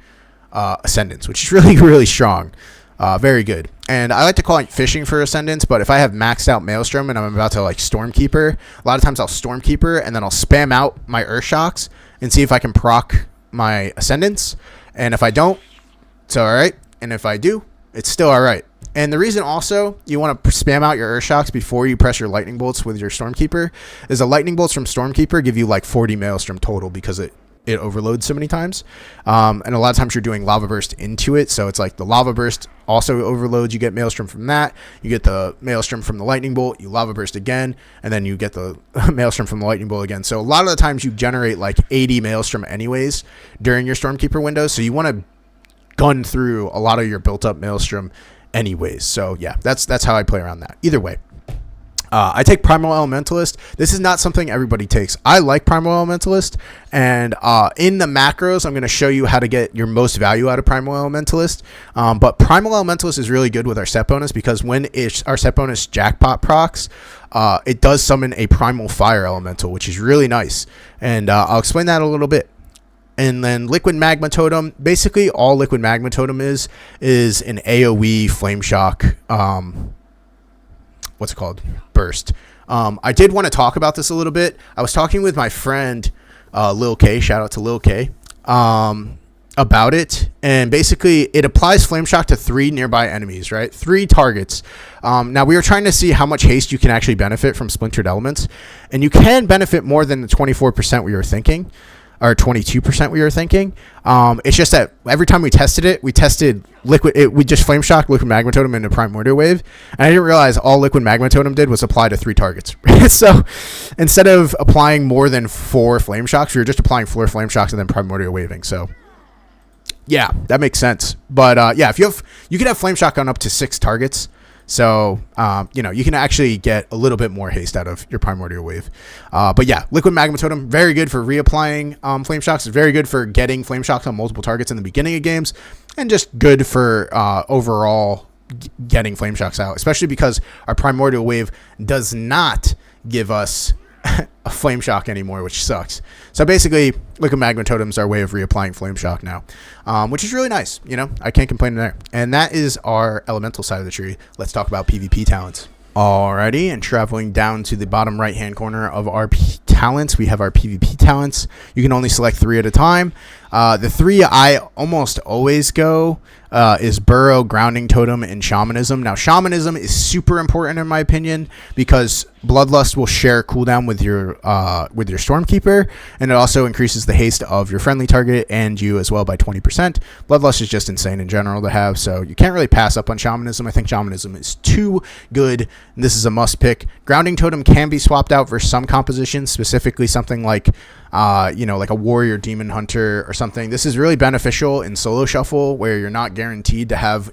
A: Ascendance, which is really, really strong. Very good. And I like to call it fishing for Ascendance, but if I have maxed out Maelstrom and I'm about to like Stormkeeper, a lot of times I'll Stormkeeper and then I'll spam out my Urshocks and see if I can proc my Ascendance. And if I don't, it's alright. And if I do, it's still alright. And the reason also you want to spam out your Urshocks before you press your Lightning Bolts with your Stormkeeper is the Lightning Bolts from Stormkeeper give you like 40 Maelstrom total because it overloads so many times. And a lot of times you're doing Lava Burst into it. So it's like the Lava Burst also overloads. You get Maelstrom from that. You get the Maelstrom from the Lightning Bolt. You Lava Burst again. And then you get the Maelstrom from the Lightning Bolt again. So a lot of the times you generate like 80 Maelstrom anyways during your Stormkeeper window. So you want to gun through a lot of your built up Maelstrom anyways. So yeah, that's how I play around that. Either way. I take Primal Elementalist. This is not something everybody takes. I like Primal Elementalist, and in the macros, I'm going to show you how to get your most value out of Primal Elementalist. But Primal Elementalist is really good with our set bonus because when our set bonus jackpot procs, it does summon a Primal Fire Elemental, which is really nice. And I'll explain that a little bit. And then Liquid Magma Totem. Basically, all Liquid Magma Totem is an AoE Flame Shock. What's it called? Burst. I did want to talk about this a little bit. I was talking with my friend Lil K, shout out to Lil K, about it, and basically it applies Flame Shock to 3 nearby enemies, right? 3 targets. Now we were trying to see how much haste you can actually benefit from Splintered Elements, and you can benefit more than the 24% we were thinking, or 22% we were thinking. It's just that every time we tested it, we tested we just Flame Shock Liquid Magma Totem into Primordial Wave, and I didn't realize all Liquid Magma Totem did was apply to 3 targets. So instead of applying more than 4 Flame Shocks, we were just applying 4 Flame Shocks and then Primordial Waving. So yeah, that makes sense. But yeah, you can have Flame Shock on up to 6 targets. So, you know, you can actually get a little bit more haste out of your Primordial Wave. But yeah, Liquid Magma Totem, very good for reapplying Flame Shocks. It's very good for getting Flame Shocks on multiple targets in the beginning of games. And just good for overall getting Flame Shocks out. Especially because our Primordial Wave does not give us a Flame Shock anymore, which sucks. So basically, Liquid Magma Totem's our way of reapplying Flame Shock now, which is really nice. You know, I can't complain there. And that is our elemental side of the tree. Let's talk about PvP talents. Alrighty, and traveling down to the bottom right hand corner of our talents, we have our PvP talents. You can only select 3 at a time. The 3 I almost always go is Burrow, Grounding Totem, and Shamanism. Now, Shamanism is super important in my opinion because Bloodlust will share cooldown with your Stormkeeper, and it also increases the haste of your friendly target and you as well by 20%. Bloodlust is just insane in general to have, so you can't really pass up on Shamanism. I think Shamanism is too good. This is a must pick. Grounding Totem can be swapped out for some compositions, specifically something like you know, like a warrior demon hunter or something. This is really beneficial in solo shuffle where you're not guaranteed to have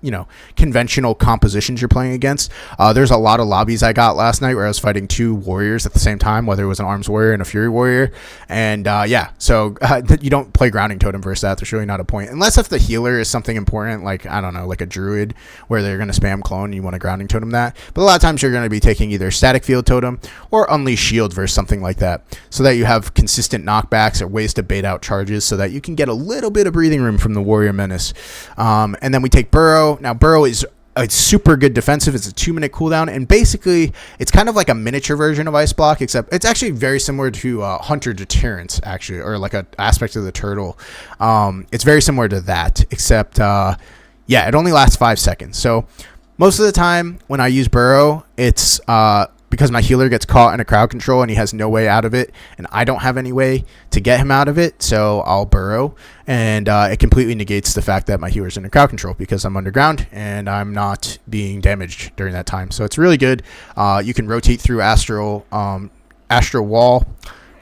A: you know, conventional compositions you're playing against. There's a lot of lobbies I got last night where I was fighting 2 warriors at the same time, whether it was an arms warrior and a fury warrior. And yeah, so you don't play Grounding Totem versus that. There's really not a point, unless if the healer is something important, like, I don't know, like a druid where they're going to spam clone and you want to Grounding Totem that. But a lot of times you're going to be taking either Static Field Totem or Unleash Shield versus something like that, so that that you have consistent knockbacks or ways to bait out charges so that you can get a little bit of breathing room from the Warrior Menace. And then we take Burrow. Now, Burrow is a super good defensive. It's a 2-minute cooldown, and basically it's kind of like a miniature version of Ice Block, except it's actually very similar to Hunter Deterrence, actually, or like an aspect of the turtle. It's very similar to that, except yeah, it only lasts 5 seconds. So most of the time when I use Burrow, it's because my healer gets caught in a crowd control and he has no way out of it, and I don't have any way to get him out of it, so I'll Burrow, and it completely negates the fact that my healer's in a crowd control because I'm underground and I'm not being damaged during that time. So it's really good. You can rotate through Astral Wall,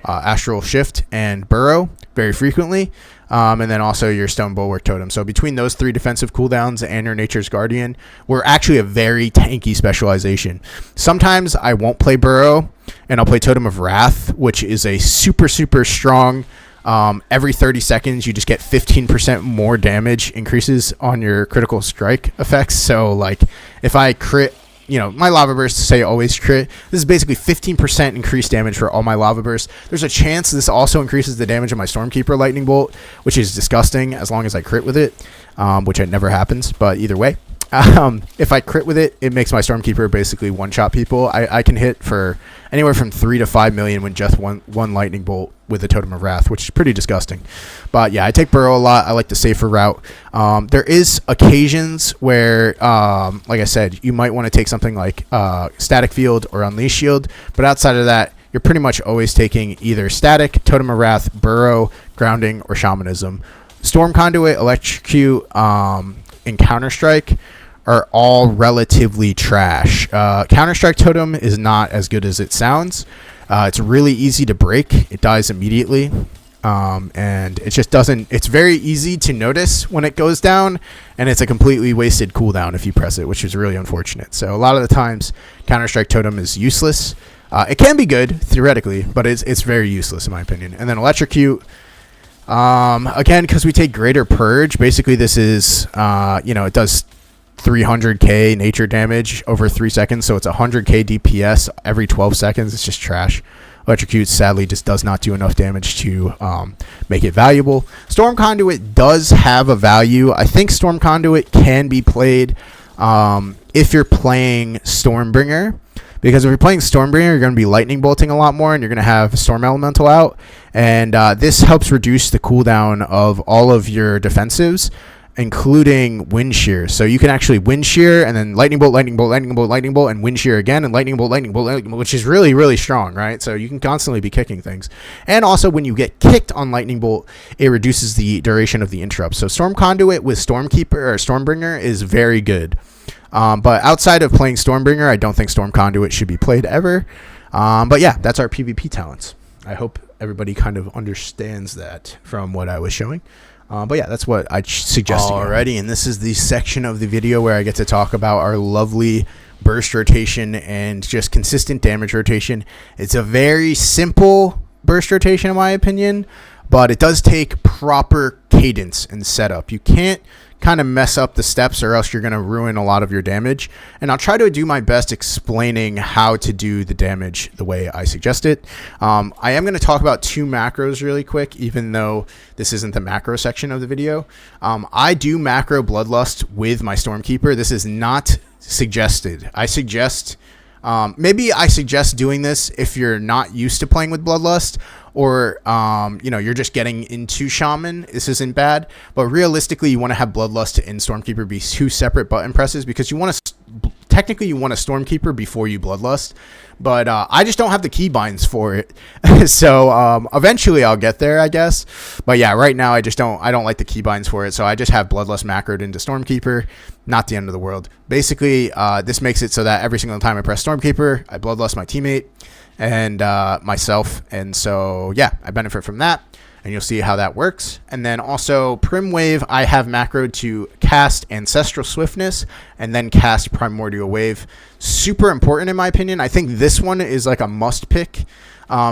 A: Astral Shift, and Burrow very frequently. And then also your Stone Bulwark Totem. So between those 3 defensive cooldowns and your Nature's Guardian, we're actually a very tanky specialization. Sometimes I won't play Burrow, and I'll play Totem of Wrath, which is a super, super strong. Every 30 seconds, you just get 15% more damage increases on your critical strike effects. So, like, if I crit, my Lava Bursts say always crit. This is basically 15% increased damage for all my Lava Bursts. There's a chance this also increases the damage of my Stormkeeper Lightning Bolt, which is disgusting as long as I crit with it, which it never happens, but either way. If I crit with it, it makes my Stormkeeper basically one-shot people. I can hit for anywhere from 3 to 5 million with just one Lightning Bolt with the Totem of Wrath, which is pretty disgusting. But yeah, I take Burrow a lot. I like the safer route. There is occasions where, like I said, you might want to take something like Static Field or Unleash Shield, but outside of that, you're pretty much always taking either Static, Totem of Wrath, Burrow, Grounding, or Shamanism. Storm Conduit, Electrocute, and Counter-Strike are all relatively trash. Counter-Strike Totem is not as good as it sounds. It's really easy to break. It dies immediately. And it just doesn't... It's very easy to notice when it goes down, and it's a completely wasted cooldown if you press it, which is really unfortunate. So a lot of the times, Counter-Strike Totem is useless. It can be good, theoretically, but it's very useless in my opinion. And then Electrocute... again, because we take Greater Purge, basically this is, it does 300k nature damage over 3 seconds, so it's 100k DPS every 12 seconds. It's just trash. Electrocute sadly just does not do enough damage to make it valuable. Storm Conduit does have a value. I think Storm Conduit can be played if you're playing Stormbringer. Because if you're playing Stormbringer, you're going to be lightning bolting a lot more, and you're going to have Storm Elemental out. And this helps reduce the cooldown of all of your defensives, including Wind Shear. So you can actually Wind Shear, and then Lightning Bolt, Lightning Bolt, Lightning Bolt, Lightning Bolt, and Wind Shear again, and Lightning Bolt, Lightning Bolt, Lightning Bolt, which is really, really strong, right? So you can constantly be kicking things. And also, when you get kicked on Lightning Bolt, it reduces the duration of the interrupt. So Storm Conduit with Stormkeeper or Stormbringer is very good. But outside of playing Stormbringer, I don't think Storm Conduit should be played ever. But yeah, that's our PvP talents. I hope everybody kind of understands that from what I was showing. But yeah, that's what I suggest. Alrighty, and this is the section of the video where I get to talk about our lovely burst rotation and just consistent damage rotation. It's a very simple burst rotation in my opinion, but it does take proper cadence and setup. You can't kind of mess up the steps or else you're going to ruin a lot of your damage, and I'll try to do my best explaining how to do the damage the way I suggest it. I am going to talk about 2 macros really quick, even though this isn't the macro section of the video. I do macro Bloodlust with my Stormkeeper. This is not suggested. I suggest doing this if you're not used to playing with Bloodlust, or you're just getting into Shaman. This isn't bad, but realistically you want to have Bloodlust and Stormkeeper be 2 separate button presses, because you want to technically you want a Stormkeeper before you Bloodlust, but I just don't have the keybinds for it. So eventually I'll get there, I guess. But yeah, right now I don't like the keybinds for it, so I just have Bloodlust macroed into Stormkeeper. Not the end of the world. Basically, this makes it so that every single time I press Stormkeeper, I Bloodlust my teammate and myself, and so yeah, I benefit from that, and you'll see how that works. And then also Prim Wave, I have macroed to cast Ancestral Swiftness and then cast Primordial Wave. Super important in my opinion. I think this one is like a must pick,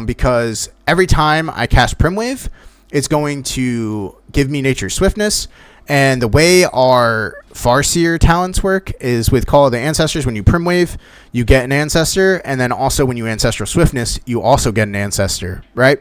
A: because every time I cast Prim Wave, it's going to give me Nature's Swiftness. And the way our Farseer talents work is with Call of the Ancestors. When you Primwave, you get an Ancestor. And then also when you Ancestral Swiftness, you also get an Ancestor, right?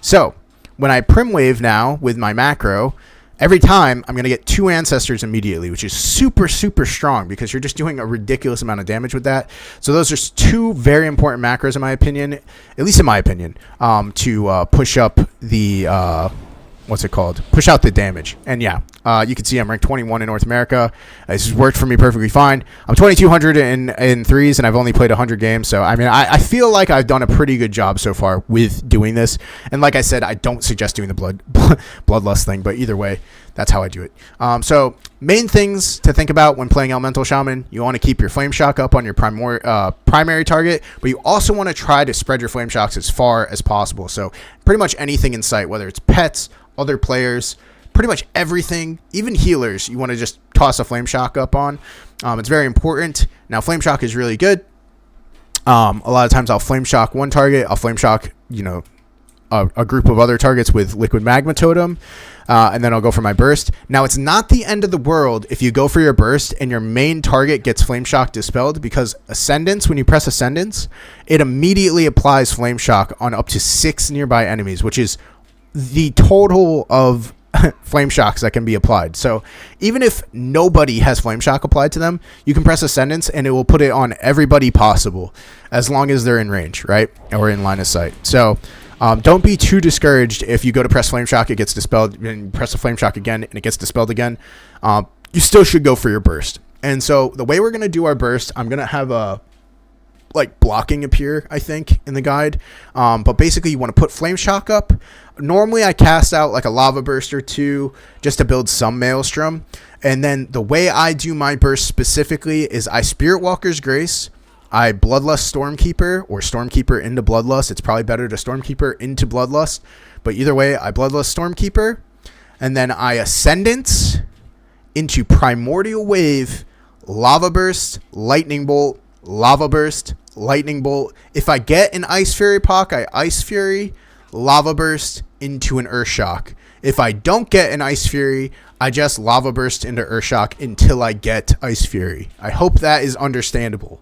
A: So when I Primwave now with my macro, every time I'm going to get 2 Ancestors immediately, which is super, super strong because you're just doing a ridiculous amount of damage with that. So those are 2 very important macros in my opinion, at least in my opinion, to push up the... what's it called? Push out the damage. And yeah, you can see I'm ranked 21 in North America. This has worked for me perfectly fine. I'm 2,200 in threes, and I've only played 100 games. So, I mean, I feel like I've done a pretty good job so far with doing this. And like I said, I don't suggest doing the Bloodlust thing, but either way, that's how I do it. So, main things to think about when playing Elemental Shaman, you want to keep your Flame Shock up on your primary target, but you also want to try to spread your Flame Shocks as far as possible. So, pretty much anything in sight, whether it's pets, other players, pretty much everything, even healers, you want to just toss a Flame Shock up on. It's very important. Now, Flame Shock is really good. A lot of times I'll Flame Shock one target. I'll Flame Shock, a group of other targets with Liquid Magma Totem, and then I'll go for my burst. Now, it's not the end of the world if you go for your burst and your main target gets Flame Shock dispelled, because Ascendance, when you press Ascendance, it immediately applies Flame Shock on up to 6 nearby enemies, which is the total of Flame Shocks that can be applied. So even if nobody has Flame Shock applied to them, you can press Ascendance and it will put it on everybody possible as long as they're in range, right? Or in line of sight. So don't be too discouraged if you go to press Flame Shock, it gets dispelled, and you press the Flame Shock again and it gets dispelled again. You still should go for your burst. And so the way we're going to do our burst, I'm going to have a blocking appear, I think, in the guide. But basically, you want to put Flame Shock up. Normally, I cast out like a Lava Burst or 2 just to build some Maelstrom. And then the way I do my burst specifically is I Spirit Walker's Grace, I Bloodlust Stormkeeper, or Stormkeeper into Bloodlust. It's probably better to Stormkeeper into Bloodlust. But either way, I Bloodlust Stormkeeper. And then I Ascendance into Primordial Wave, Lava Burst, Lightning Bolt, Lava Burst, Lightning Bolt. If I get an Ice Fury Pock, I Ice Fury, Lava Burst into an Earthshock. If I don't get an Ice Fury, I just Lava Burst into Earthshock until I get Ice Fury. I hope that is understandable.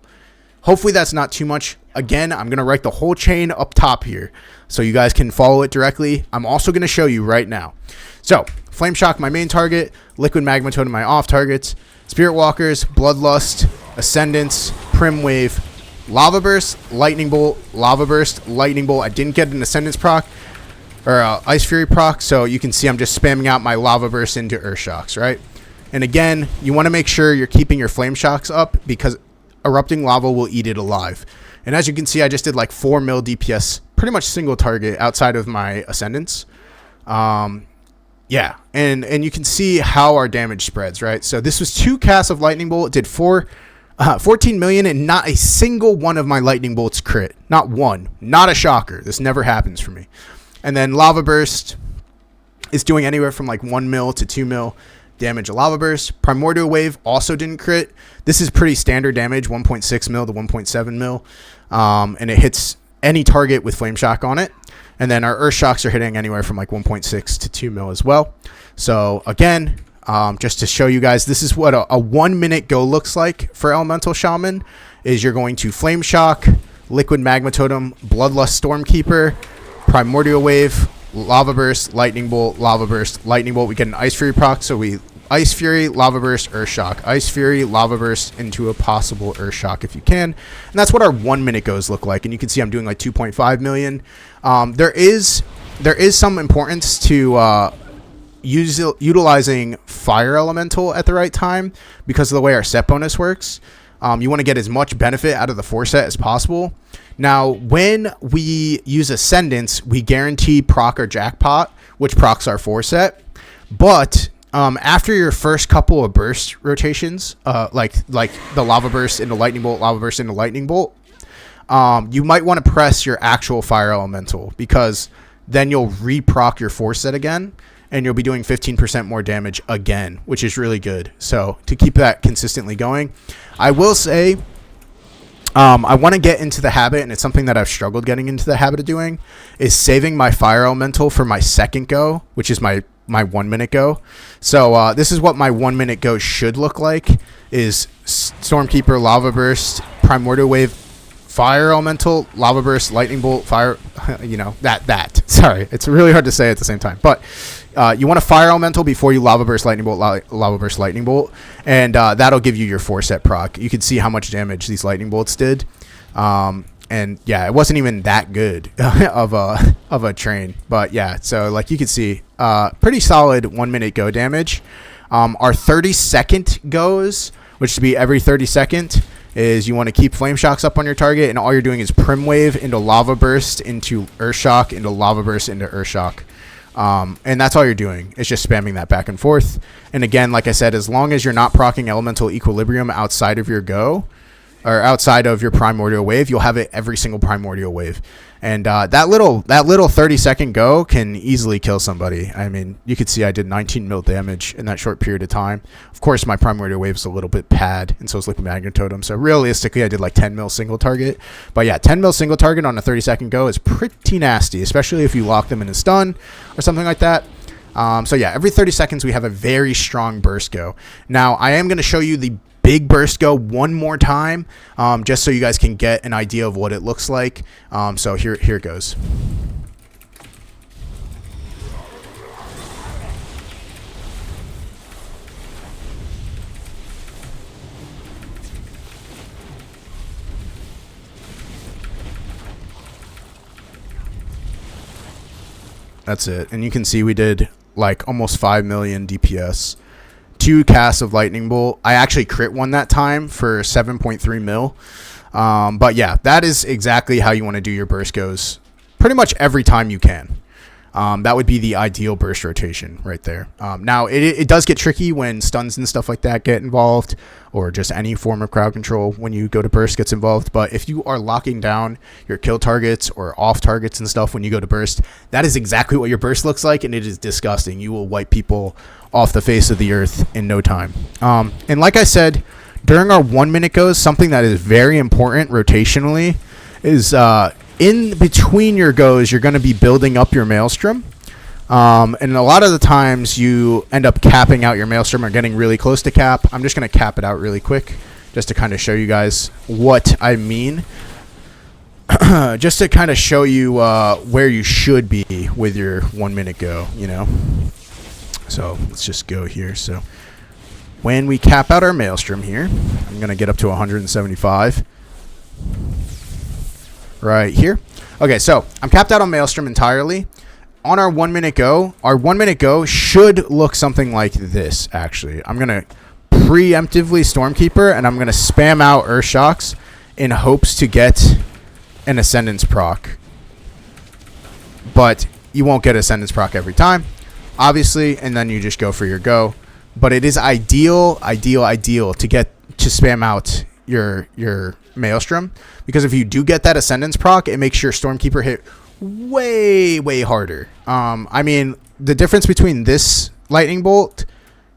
A: Hopefully that's not too much. Again, I'm going to write the whole chain up top here so you guys can follow it directly. I'm also going to show you right now. So, Flame Shock, my main target. Liquid Magma Totem, my off targets. Spirit Walkers, Bloodlust, Ascendance, Primwave, Lava Burst, Lightning Bolt, Lava Burst, Lightning Bolt. I didn't get an Ascendance proc, or Ice Fury proc, so you can see I'm just spamming out my Lava Burst into Earthshocks, right? And again, you want to make sure you're keeping your Flame Shocks up because Erupting Lava will eat it alive. And as you can see, I just did like 4 mil DPS, pretty much single target outside of my Ascendance. Yeah, and you can see how our damage spreads, right? So this was 2 casts of Lightning Bolt. It did 14 million, and not a single one of my Lightning Bolts crit. Not one. Not a shocker. This never happens for me. And then Lava Burst is doing anywhere from like 1 mil to 2 mil damage. A Lava Burst. Primordial Wave also didn't crit. This is pretty standard damage, 1.6 mil to 1.7 mil. And it hits any target with Flame Shock on it. And then our Earth Shocks are hitting anywhere from like 1.6 to 2 mil as well. So again, just to show you guys, this is what a 1 minute go looks like for Elemental Shaman. Is you're going to Flame Shock, Liquid Magma Totem, Bloodlust Stormkeeper, Primordial Wave, Lava Burst, Lightning Bolt, Lava Burst, Lightning Bolt. We get an Ice Fury proc, so we Ice Fury, Lava Burst, Earth Shock. Ice Fury, Lava Burst into a possible Earth Shock if you can. And that's what our 1 minute goes look like. And you can see I'm doing like 2.5 million. There is some importance to utilizing Fire Elemental at the right time because of the way our set bonus works. You want to get as much benefit out of the 4 set as possible. Now, when we use Ascendance, we guarantee proc or jackpot, which procs our 4 set. But after your first couple of burst rotations, like the Lava Burst into Lightning Bolt, Lava Burst into Lightning Bolt, you might want to press your actual Fire Elemental because then you'll re-proc your 4 set again, and you'll be doing 15% more damage again, which is really good. So to keep that consistently going, I will say I want to get into the habit, and it's something that I've struggled getting into the habit of doing, is saving my Fire Elemental for my second go, which is my my 1 minute go. So this is what my 1 minute go should look like: is Stormkeeper, Lava Burst, Primordial Wave, Fire Elemental, Lava Burst, Lightning Bolt, Fire, you know, that. Sorry, it's really hard to say at the same time. But you want a Fire Elemental before you Lava Burst, Lightning Bolt, Lava Burst, Lightning Bolt. And that'll give you your 4-set proc. You can see how much damage these Lightning Bolts did. And yeah, it wasn't even that good of a train. But yeah, so like you can see, pretty solid 1 minute go damage. Our 30-second goes, which should be every 30-second, is you want to keep Flame Shocks up on your target, and all you're doing is Prim Wave into Lava Burst into Earth Shock into Lava Burst into Earth Shock. And that's all you're doing. It's just spamming that back and forth. And again, like I said, as long as you're not proccing Elemental Equilibrium outside of your go, or outside of your Primordial Wave, you'll have it every single Primordial Wave. And that little 30-second go can easily kill somebody. I mean, you could see I did 19 mil damage in that short period of time. Of course, my Primordial Wave is a little bit pad, and so is Liquid Magnet Totem. So realistically, I did like 10 mil single target. But yeah, 10 mil single target on a 30-second go is pretty nasty, especially if you lock them in a stun or something like that. So yeah, every 30 seconds we have a very strong burst go. Now, I am going to show you the big burst go one more time, just so you guys can get an idea of what it looks like. So here it goes. That's it. And you can see we did like almost 5 million DPS. 2 casts of Lightning Bolt. I actually crit one that time for 7.3 mil. But yeah, that is exactly how you want to do your burst goes pretty much every time you can. That would be the ideal burst rotation right there. Now, it does get tricky when stuns and stuff like that get involved, or just any form of crowd control when you go to burst gets involved. But if you are locking down your kill targets or off targets and stuff when you go to burst, that is exactly what your burst looks like, and it is disgusting. You will wipe people off the face of the earth in no time. And like I said, during our 1 minute goes, something that is very important rotationally is in between your goes, you're going to be building up your Maelstrom. And a lot of the times you end up capping out your Maelstrom or getting really close to cap. I'm just going to cap it out really quick just to kind of show you guys what I mean. Just to kind of show you where you should be with your 1 minute go, you know. So let's just go here. So when we cap out our Maelstrom here, I'm going to get up to 175 right here. Okay, so I'm capped out on Maelstrom entirely. On our 1 minute go, our 1 minute go should look something like this, actually. I'm going to preemptively Stormkeeper, and I'm going to spam out Earth Shocks in hopes to get an Ascendance proc. But you won't get Ascendance proc every time, obviously, and then you just go for your go. But it is ideal to spam out your Maelstrom, because if you do get that Ascendance proc, it makes your Stormkeeper hit way harder. I mean, the difference between this Lightning Bolt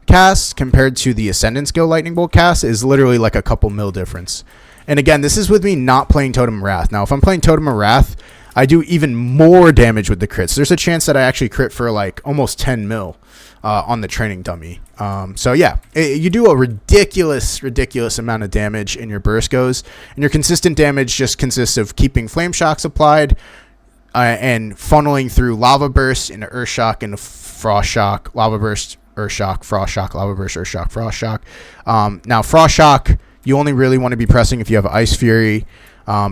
A: cast compared to the Ascendance Go Lightning Bolt cast is literally like a couple mil difference. And again, this is with me not playing Totem of Wrath. Now, if I'm playing Totem of Wrath, I do even more damage with the crits. There's a chance that I actually crit for like almost 10 mil on the training dummy. So yeah, you do a ridiculous amount of damage in your burst goes, and your consistent damage just consists of keeping Flame Shocks applied and funneling through Lava Burst into Earth Shock into Frost Shock, Lava Burst, Earth Shock, Frost Shock, Lava Burst, Earth Shock, Frost Shock. Now, Frost Shock, you only really want to be pressing if you have Ice Fury,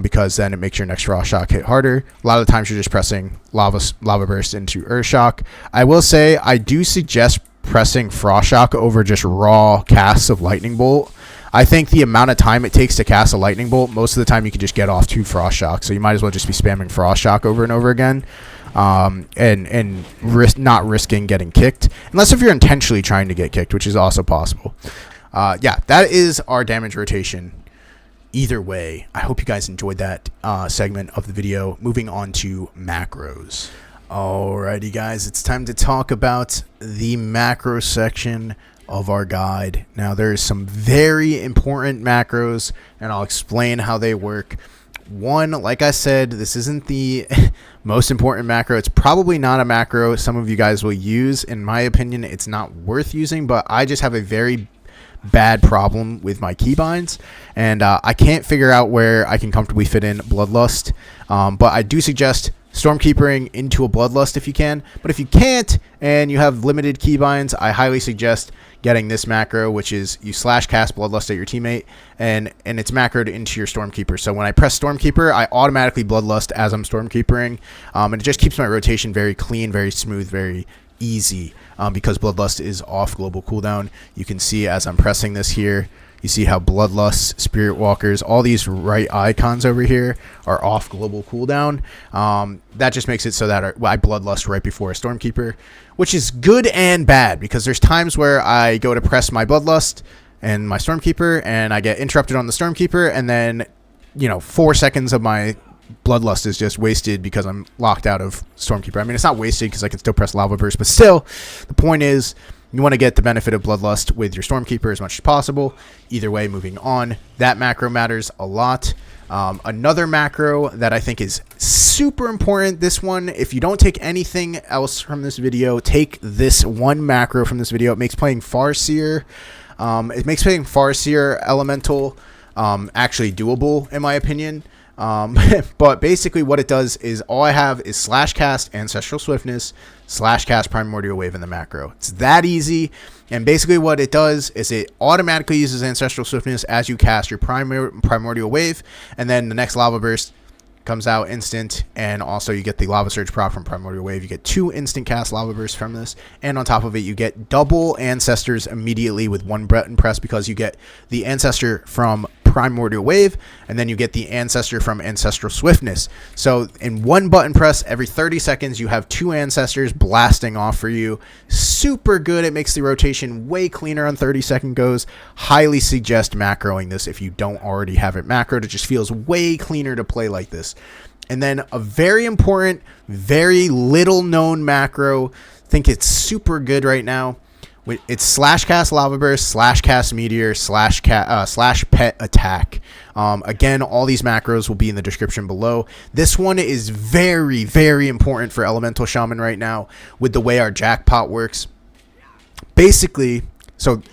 A: because then it makes your next Frost Shock hit harder. A lot of the times you're just pressing Lava Burst into Earth Shock. I will say I do suggest pressing Frost Shock over just raw casts of Lightning Bolt. I think the amount of time it takes to cast a Lightning Bolt, most of the time you can just get off 2 Frost Shocks. So you might as well just be spamming Frost Shock over and over again, and not risking getting kicked, unless if you're intentionally trying to get kicked, which is also possible. Yeah, that is our damage rotation. Either way, I hope you guys enjoyed that segment of the video. Moving on to macros. Alrighty, guys, it's time to talk about the macro section of our guide. Now, there's some very important macros, and I'll explain how they work. One, like I said, this isn't the most important macro. It's probably not a macro some of you guys will use. In my opinion, it's not worth using, but I just have a very bad problem with my keybinds, and I can't figure out where I can comfortably fit in Bloodlust. But I do suggest Stormkeepering into a Bloodlust if you can. But if you can't and you have limited keybinds, I highly suggest getting this macro, which is you slash cast Bloodlust at your teammate, and it's macroed into your Stormkeeper. So when I press Stormkeeper, I automatically Bloodlust as I'm Stormkeepering, and it just keeps my rotation very clean, very smooth, very easy, because Bloodlust is off global cooldown. You can see as I'm pressing this here, you see how Bloodlust, Spirit Walkers, all these right icons over here are off global cooldown. That just makes it so that I Bloodlust right before a Stormkeeper, which is good and bad, because there's times where I go to press my Bloodlust and my Stormkeeper and I get interrupted on the Stormkeeper, and then 4 seconds of my Bloodlust is just wasted because I'm locked out of Stormkeeper. I mean, it's not wasted because I can still press Lava Burst, but still, the point is you want to get the benefit of Bloodlust with your Stormkeeper as much as possible. Either way, moving on, that macro matters a lot. Another macro that I think is super important, this one, if you don't take anything else from this video, take this one macro from this video. It makes playing Farseer, Elemental actually doable, in my opinion. But basically what it does is all I have is slash cast Ancestral Swiftness, slash cast Primordial Wave in the macro. It's that easy. And basically what it does is it automatically uses Ancestral Swiftness as you cast your Primordial Wave, and then the next Lava Burst comes out instant, and also you get the Lava Surge proc from Primordial Wave. You get 2 instant cast Lava Bursts from this, and on top of it you get double Ancestors immediately with one button press, because you get the Ancestor from Primordial Wave, and then you get the Ancestor from Ancestral Swiftness. So in one button press every 30 seconds you have 2 Ancestors blasting off for you. Super good. It makes the rotation way cleaner on 30-second goes. Highly suggest macroing this if you don't already have it macroed. It just feels way cleaner to play like this. And then a very important, very little known macro, I think it's super good right now. It's slash cast Lava Burst, slash cast Meteor, slash pet attack. Again, all these macros will be in the description below. This one is very, very important for Elemental Shaman right now with the way our jackpot works. Basically,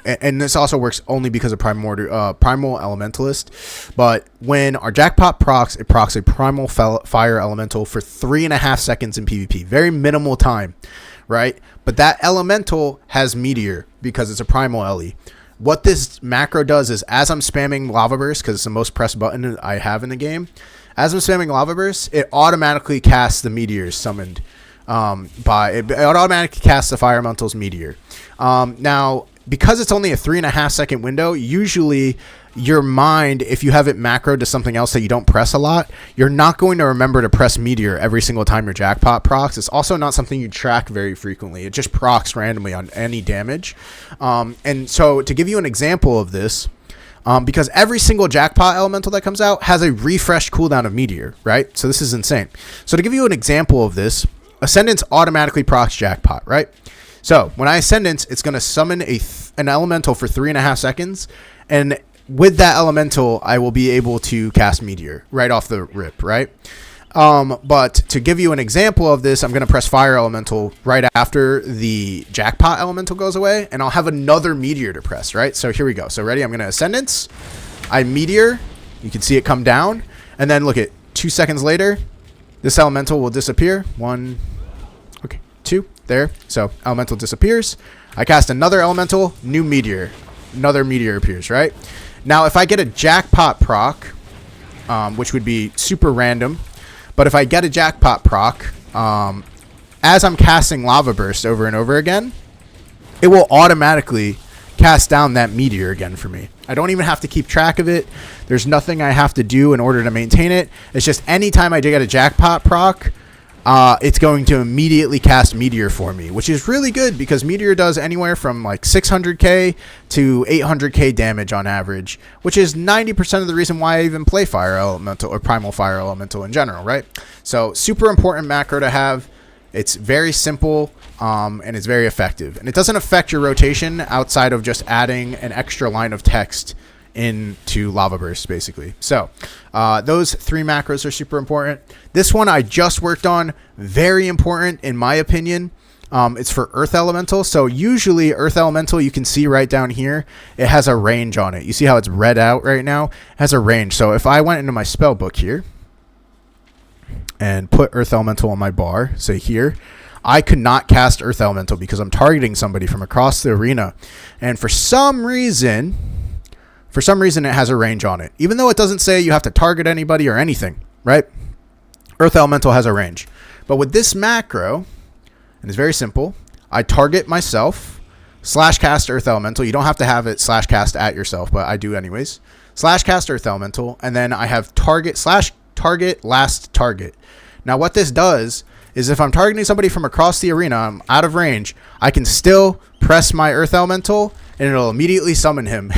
A: and this also works only because of Primal Elementalist. But when our jackpot procs, it procs a Primal Fire Elemental for 3.5 seconds in PvP. Very minimal time, right? But that Elemental has Meteor because it's a Primal Ele. What this macro does is, as I'm spamming Lava Burst, because it's the most pressed button I have in the game, as I'm spamming Lava Burst, it automatically casts the Meteors summoned it automatically casts the Fire Elemental's Meteor. Now, because it's only a 3.5 second window, usually your mind, if you have it macroed to something else that you don't press a lot, you're not going to remember to press Meteor every single time your jackpot procs. It's also not something you track very frequently. It just procs randomly on any damage. And so to give you an example of this, because every single jackpot elemental that comes out has a refreshed cooldown of Meteor, right? So this is insane. So to give you an example of this, Ascendance automatically procs jackpot, right? So when I Ascendance, it's going to summon an elemental for 3.5 seconds, and with that elemental, I will be able to cast Meteor right off the rip, right? But to give you an example of this, I'm going to press Fire Elemental right after the Jackpot Elemental goes away, and I'll have another Meteor to press, right? So here we go. So ready? I'm going to Ascendance. I Meteor. You can see it come down. And then look at 2 seconds later, this Elemental will disappear. 1, okay, 2, there. So Elemental disappears. I cast another Elemental, new Meteor. Another Meteor appears, right? Now, if I get a Jackpot proc, which would be super random, but if I get a Jackpot proc, as I'm casting Lava Burst over and over again, it will automatically cast down that Meteor again for me. I don't even have to keep track of it. There's nothing I have to do in order to maintain it. It's just anytime I get a Jackpot proc, it's going to immediately cast Meteor for me, which is really good because Meteor does anywhere from like 600k to 800k damage on average, which is 90% of the reason why I even play Fire Elemental or Primal Fire Elemental in general, right? So super important macro to have. It's very simple and it's very effective. And it doesn't affect your rotation outside of just adding an extra line of text into lava bursts, basically. So those 3 macros are super important. This one I just worked on, very important in my opinion. It's for Earth Elemental. So usually Earth Elemental, you can see right down here, it has a range on it. You see how it's red out right now? It has a range. So if I went into my spell book here and put Earth Elemental on my bar, say here, I could not cast Earth Elemental because I'm targeting somebody from across the arena. And for some reason it has a range on it. Even though it doesn't say you have to target anybody or anything, right? Earth Elemental has a range. But with this macro, and it's very simple, I target myself, slash cast Earth Elemental. You don't have to have it slash cast at yourself, but I do anyways. Slash cast Earth Elemental, and then I have target slash target last target. Now what this does is if I'm targeting somebody from across the arena, I'm out of range, I can still press my Earth Elemental and it'll immediately summon him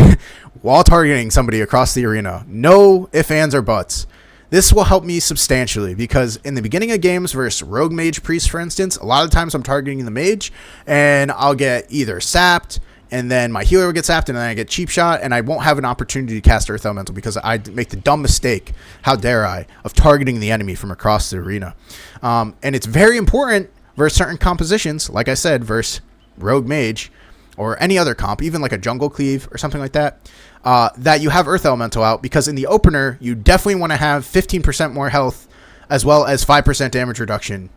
A: while targeting somebody across the arena. No ifs, ands, or buts. This will help me substantially because in the beginning of games versus Rogue Mage Priest, for instance, a lot of times I'm targeting the Mage and I'll get either sapped and then my healer will get sapped and then I get cheap shot and I won't have an opportunity to cast Earth Elemental because I make the dumb mistake, how dare I, of targeting the enemy from across the arena. And it's very important versus certain compositions, like I said, versus Rogue Mage or any other comp, even like a Jungle Cleave or something like that, that you have Earth Elemental out because in the opener, you definitely want to have 15% more health as well as 5% damage reduction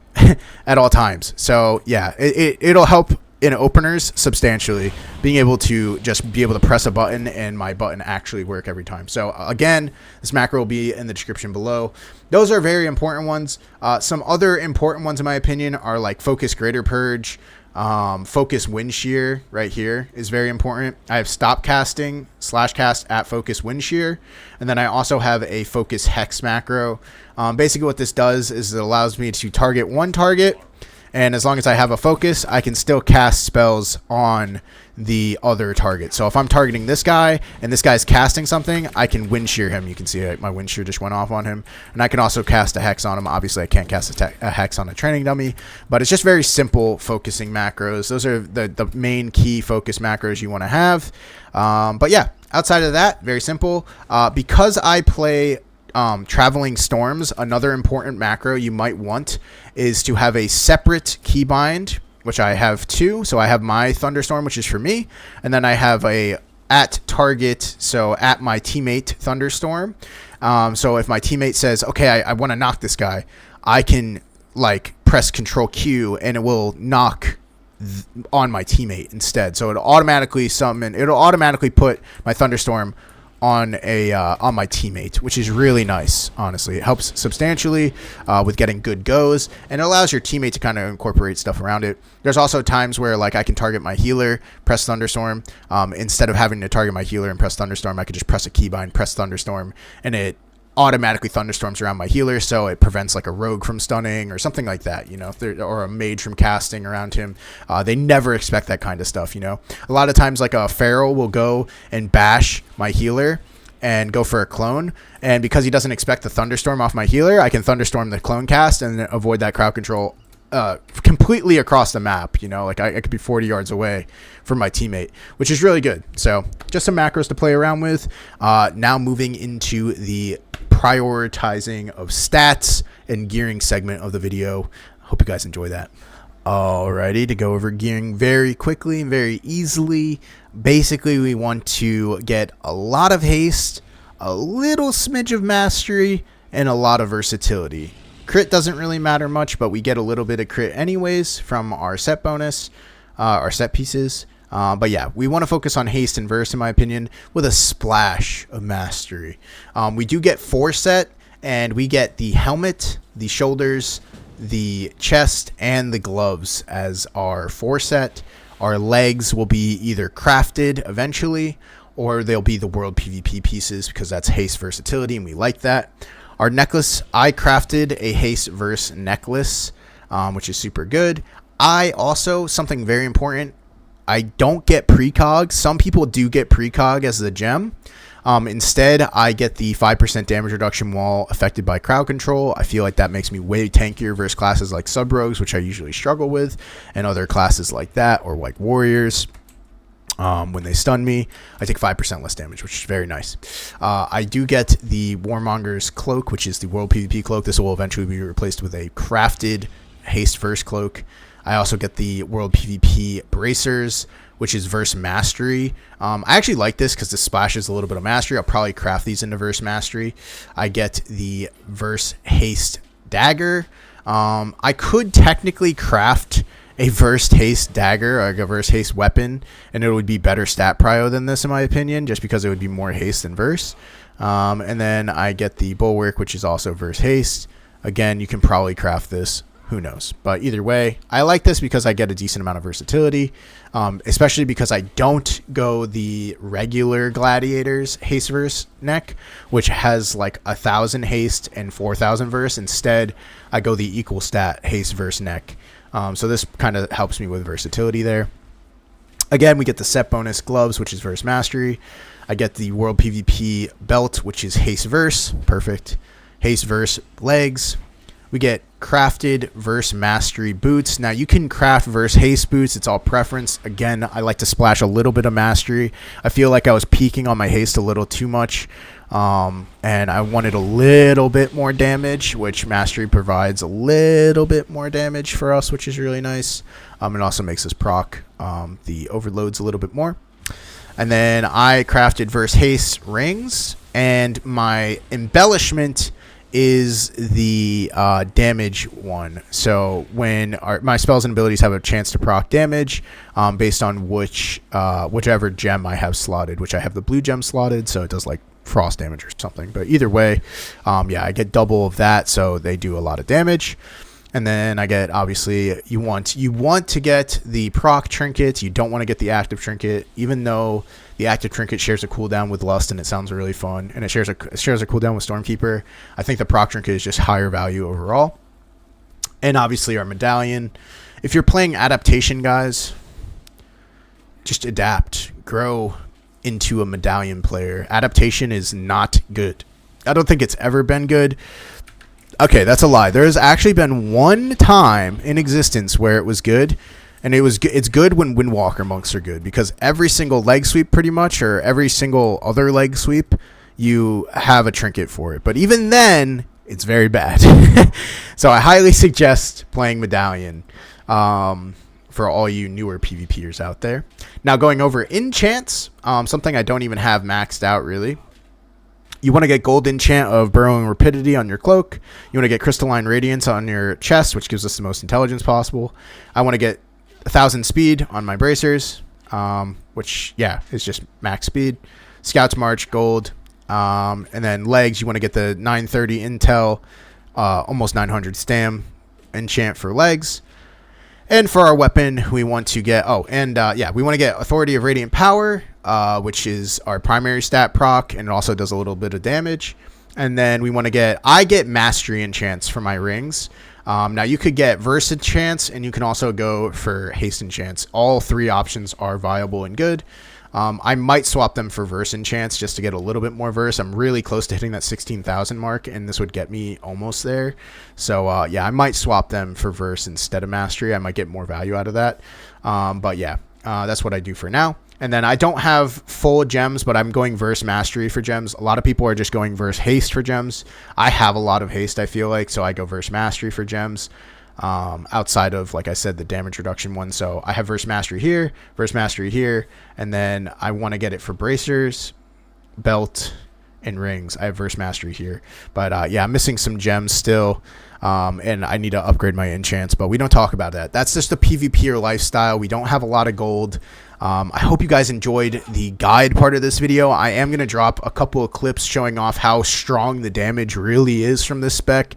A: at all times. So yeah, it'll help in openers substantially, being able to just be able to press a button and my button actually work every time. So again, this macro will be in the description below. Those are very important ones. Some other important ones in my opinion are like Focus Greater Purge, Focus Wind Shear right here is very important. I have Stop Casting slash cast at Focus Wind Shear, and then I also have a Focus Hex macro. Basically what this does is it allows me to target one target, and as long as I have a focus, I can still cast spells on the other target. So if I'm targeting this guy and this guy's casting something, I can wind shear him. You can see my wind shear just went off on him. And I can also cast a hex on him. Obviously, I can't cast a hex on a training dummy, but it's just very simple focusing macros. Those are the main key focus macros you want to have. But yeah, outside of that, very simple. Because I play Traveling Storms, another important macro you might want is to have a separate keybind, which I have 2. So I have my Thunderstorm, which is for me, and then I have a at target, so at my teammate Thunderstorm. So if my teammate says, okay, I want to knock this guy, I can like press Control Q and it will knock on my teammate instead. So it'll automatically put my Thunderstorm on my teammate, which is really nice. Honestly, it helps substantially with getting good goes, and it allows your teammate to kind of incorporate stuff around it. There's also times where like I can target my healer, press Thunderstorm, instead of having to target my healer and press Thunderstorm, I could just press a keybind, press Thunderstorm, and it automatically thunderstorms around my healer, so it prevents like a rogue from stunning or something like that, you know, or a mage from casting around him. They never expect that kind of stuff, you know. A lot of times like a feral will go and bash my healer and go for a clone, and because he doesn't expect the thunderstorm off my healer, I can thunderstorm the clone cast and avoid that crowd control completely across the map, you know, like I could be 40 yards away from my teammate, which is really good. So just some macros to play around with. Now moving into the prioritizing of stats and gearing segment of the video. Hope you guys enjoy that. Alrighty, to go over gearing very quickly and very easily. Basically, we want to get a lot of haste, a little smidge of mastery, and a lot of versatility. Crit doesn't really matter much, but we get a little bit of crit anyways from our set bonus, our set pieces. But yeah, we want to focus on haste and verse, in my opinion, with a splash of mastery. We do get 4 set, and we get the helmet, the shoulders, the chest, and the gloves as our 4 set. Our legs will be either crafted eventually, or they'll be the world PvP pieces, because that's haste versatility, and we like that. Our necklace, I crafted a haste verse necklace, which is super good. I also, something very important, I don't get precog. Some people do get precog as the gem. Instead, I get the 5% damage reduction while affected by crowd control. I feel like that makes me way tankier versus classes like sub rogues, which I usually struggle with, and other classes like that, or like warriors. When they stun me, I take 5% less damage, which is very nice. I do get the Warmonger's Cloak, which is the World PvP Cloak. This will eventually be replaced with a crafted Haste Verse Cloak. I also get the World PvP Bracers, which is Verse Mastery. I actually like this because this splashes a little bit of Mastery. I'll probably craft these into Verse Mastery. I get the Verse Haste Dagger. I could technically craft a Verse Haste Dagger, like a Verse Haste weapon, and it would be better stat prio than this in my opinion, just because it would be more haste than Verse. And then I get the Bulwark, which is also Verse Haste. Again, you can probably craft this. Who knows? But either way, I like this because I get a decent amount of versatility, especially because I don't go the regular Gladiator's Haste Verse neck, which has like 1,000 haste and 4,000 verse. Instead, I go the equal stat Haste Verse neck. So this kind of helps me with versatility there. Again, we get the set bonus gloves, which is Verse Mastery. I get the World PvP belt, which is Haste Verse. Perfect. Haste Verse legs. We get crafted Verse Mastery boots. Now you can craft Verse Haste boots. It's all preference. Again, I like to splash a little bit of Mastery. I feel like I was peaking on my haste a little too much. And I wanted a little bit more damage, which Mastery provides a little bit more damage for us, which is really nice. It also makes us proc the overloads a little bit more. And then I crafted Verse Haste rings, and my embellishment is the damage one. So when my spells and abilities have a chance to proc damage based on whichever gem I have slotted, which I have the blue gem slotted, so it does like frost damage or something. But either way, yeah, I get double of that, so they do a lot of damage. And then I get, obviously, you want to get the proc trinket. You don't want to get the active trinket, even though the active trinket shares a cooldown with Lust, and it sounds really fun. And it shares a cooldown with Stormkeeper. I think the proc trinket is just higher value overall. And obviously our medallion. If you're playing adaptation, guys, just adapt. Grow into a medallion player. Adaptation is not good. I don't think it's ever been good. Okay, that's a lie. There has actually been one time in existence where it was good, and it's good when Windwalker monks are good, because every single leg sweep pretty much, or every single other leg sweep, you have a trinket for it. But even then, it's very bad. So I highly suggest playing Medallion for all you newer PvPers out there. Now going over enchants, something I don't even have maxed out really. You want to get gold enchant of Burrowing Rapidity on your cloak. You want to get Crystalline Radiance on your chest, which gives us the most intelligence possible. I want to get 1,000 speed on my bracers, which, yeah, is just max speed. Scout's March, gold. And then legs, you want to get the 930 intel, almost 900 stam enchant for legs. And for our weapon, we want to get, we want to get Authority of Radiant Power, which is our primary stat proc, and it also does a little bit of damage. And then we want to I get Mastery enchants for my rings. Now you could get Verse enchants, and you can also go for Haste enchants. All three options are viable and good. I might swap them for Verse enchants just to get a little bit more Verse. I'm really close to hitting that 16,000 mark, and this would get me almost there. So yeah, I might swap them for Verse instead of Mastery. I might get more value out of that. But yeah, that's what I do for now. And then I don't have full gems, but I'm going Verse Mastery for gems. A lot of people are just going Verse Haste for gems. I have a lot of haste, I feel like, so I go Verse Mastery for gems. Outside of, like I said, the damage reduction one. So I have Verse Mastery here, Verse Mastery here, and then I want to get it for bracers, belt, and rings. I have Verse Mastery here. But yeah, I'm missing some gems still, and I need to upgrade my enchants, but we don't talk about that. That's just the PvPer lifestyle. We don't have a lot of gold. I hope you guys enjoyed the guide part of this video. I am going to drop a couple of clips showing off how strong the damage really is from this spec.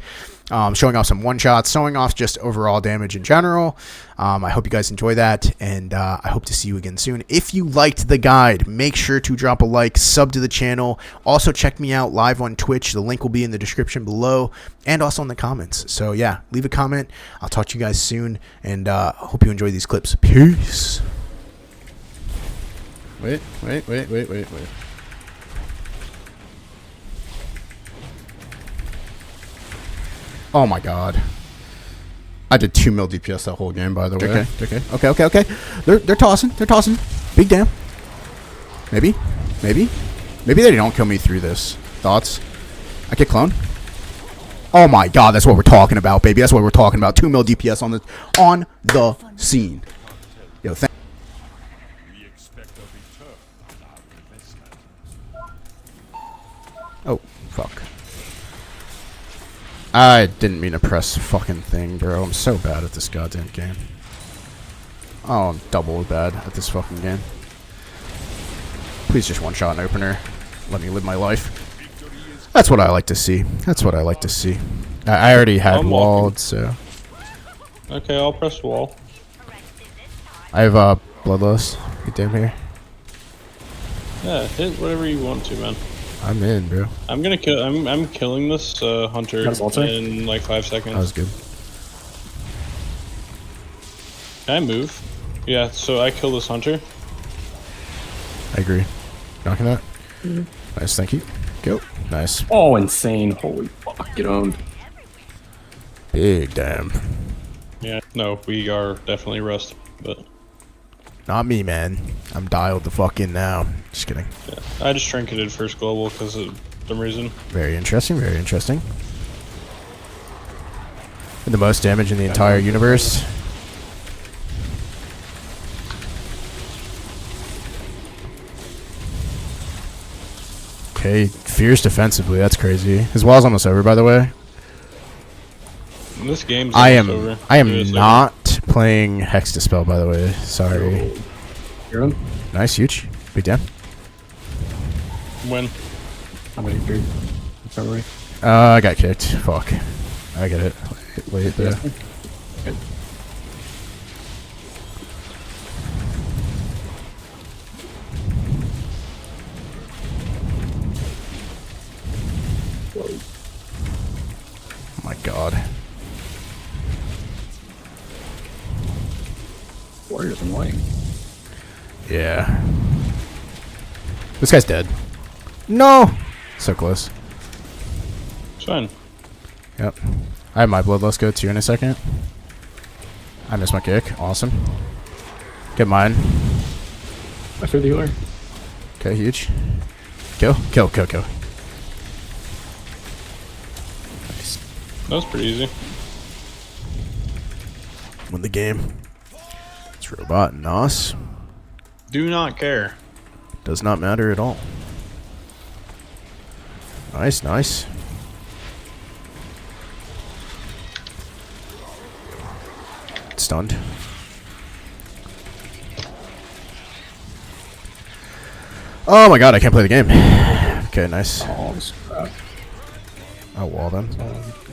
A: Showing off some one-shots, showing off just overall damage in general. I hope you guys enjoy that, and I hope to see you again soon. If you liked the guide, make sure to drop a like, sub to the channel. Also, check me out live on Twitch. The link will be in the description below and also in the comments. So, yeah, leave a comment. I'll talk to you guys soon, and hope you enjoy these clips. Peace. Wait. Oh my god. I did 2 mil DPS that whole game, by the way. Okay. They're tossing. Big damn. Maybe? Maybe? Maybe they don't kill me through this. Thoughts? I get clone? Oh my god, that's what we're talking about, baby. That's what we're talking about. 2 mil DPS on the scene. Yo, oh, fuck. I didn't mean to press fucking thing, bro. I'm so bad at this goddamn game. Oh, I'm double bad at this fucking game. Please just one-shot an opener. Let me live my life. That's what I like to see. That's what I like to see. I already had walled, so...
B: Okay, I'll press wall.
A: I have Bloodlust. Get down here.
B: Yeah, hit whatever you want to, man.
A: I'm in, bro.
B: I'm gonna kill. I'm killing this hunter in like 5 seconds.
A: That was good.
B: Can I move? Yeah. So I kill this hunter.
A: I agree. Knocking that. Nice, thank you. Go. Nice.
C: Oh, insane! Holy fuck! Get owned.
A: Big damn.
B: Yeah. No, we are definitely rusted, but.
A: Not me, man. I'm dialed the fuck in now. Just kidding.
B: Yeah. I just trinketed first global because of some reason.
A: Very interesting, very interesting. And the most damage in the entire universe. Okay, Fear's defensively, that's crazy. His wall's almost over, by the way.
B: This game's almost over.
A: I am not playing Hex Dispel, by the way. Sorry.
C: You're on?
A: Nice, huge. Big damn.
B: When?
C: I'm gonna do February.
A: I got kicked. Fuck. I get it. Late there.
C: Good.
A: Oh my god.
C: Warriors and white.
A: Yeah. This guy's dead. No! So close.
B: It's fine.
A: Yep. I have my Bloodlust go to you in a second. I missed my kick. Awesome. Get mine.
C: I threw the healer.
A: Okay, huge. Kill. Kill, kill, kill. Nice.
B: That was pretty easy.
A: Win the game. It's Robot and Nos.
B: Do not care.
A: Does not matter at all. Nice, nice. Stunned. Oh my god, I can't play the game. Okay, nice.
C: Oh, this crap.
A: I'll wall them.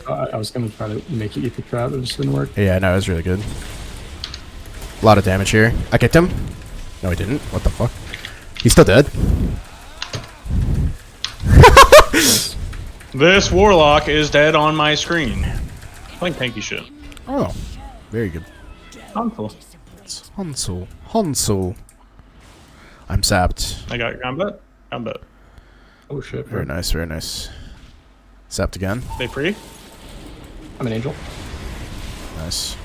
C: I was gonna try to make it eat the trap, but it just didn't work.
A: Yeah, no, it was really good. A lot of damage here. I kicked him. No, he didn't. What the fuck? He's still dead.
B: This warlock is dead on my screen. Playing tanky shit.
A: Oh, very good.
B: Harmful.
A: Hansel. Hansel. I'm sapped.
B: I got combat. Combat.
C: Oh shit.
A: Very nice, very nice. Sapped again.
B: They free?
C: I'm an angel.
A: Nice.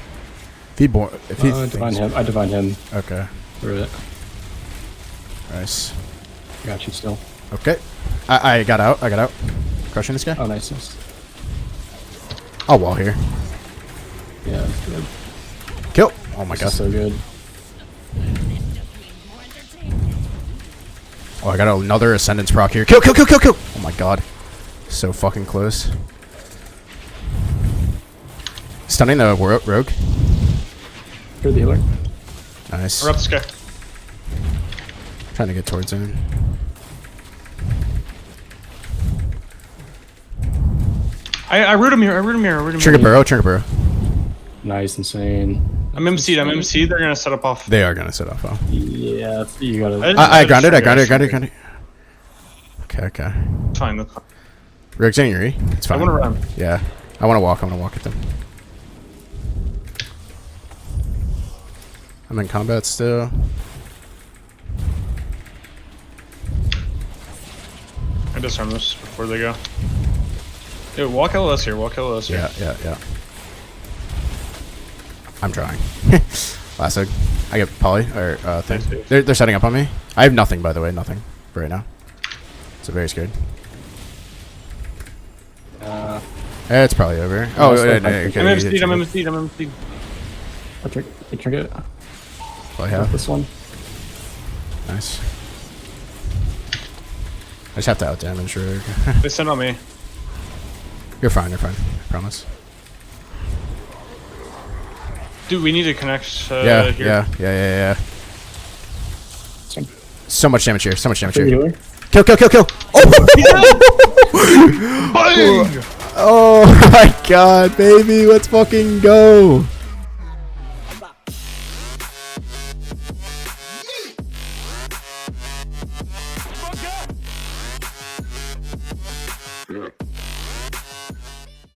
A: If he born, if he
C: divine him. I divine him.
A: Okay.
C: Through it.
A: Nice.
C: I got you still.
A: Okay. I got out. I got out. Crushing this guy.
C: Oh, nice. Nice.
A: I'll wall here.
C: Yeah, that's good.
A: Kill. Oh my
C: This
A: god.
C: is so good.
A: Oh, I got another Ascendance proc here. Kill, kill, kill, kill, kill. Oh my god. So fucking close. Stunning the rogue.
C: Through the healer.
A: Nice.
B: We're up this guy.
A: Trying to get towards him.
B: I root him here. I root him here. I root him
A: Trigger
B: here.
A: burrow, trigger burrow.
C: Nice, insane.
B: I'm MC'd. I'm MC'd. They're gonna set up off.
A: They are gonna set off. Oh.
C: Yeah, you gotta.
A: I grounded. Okay, okay.
B: Fine. That's fine.
A: Rogue's in your E. It's fine.
B: I want to run.
A: Yeah. I want to walk. I want to walk at them. I'm in combat still.
B: I disarm this before they go. Dude, walk LS here. Walk LS here.
A: Yeah, yeah, yeah. I'm trying. Last egg. I get poly or thing.
B: I see.
A: They're setting up on me. I have nothing, by the way, nothing for right now. So very scared. It's probably over. Oh,
C: it's
A: no,
C: like-
A: okay.
B: I'm MSD, I'm MSD, I'm MSD.
C: I trinket.
A: Well, yeah.
C: This one.
A: Nice. I just have to out damage Rogue.
B: They sent on me.
A: You're fine, I promise.
B: Dude, we need to connect
A: Yeah,
B: here.
A: yeah.
C: This one.
A: So much damage here, so much damage
C: Big
A: here.
C: healer.
A: Kill! Oh!
B: Bang!
A: Oh my god, baby, let's fucking go!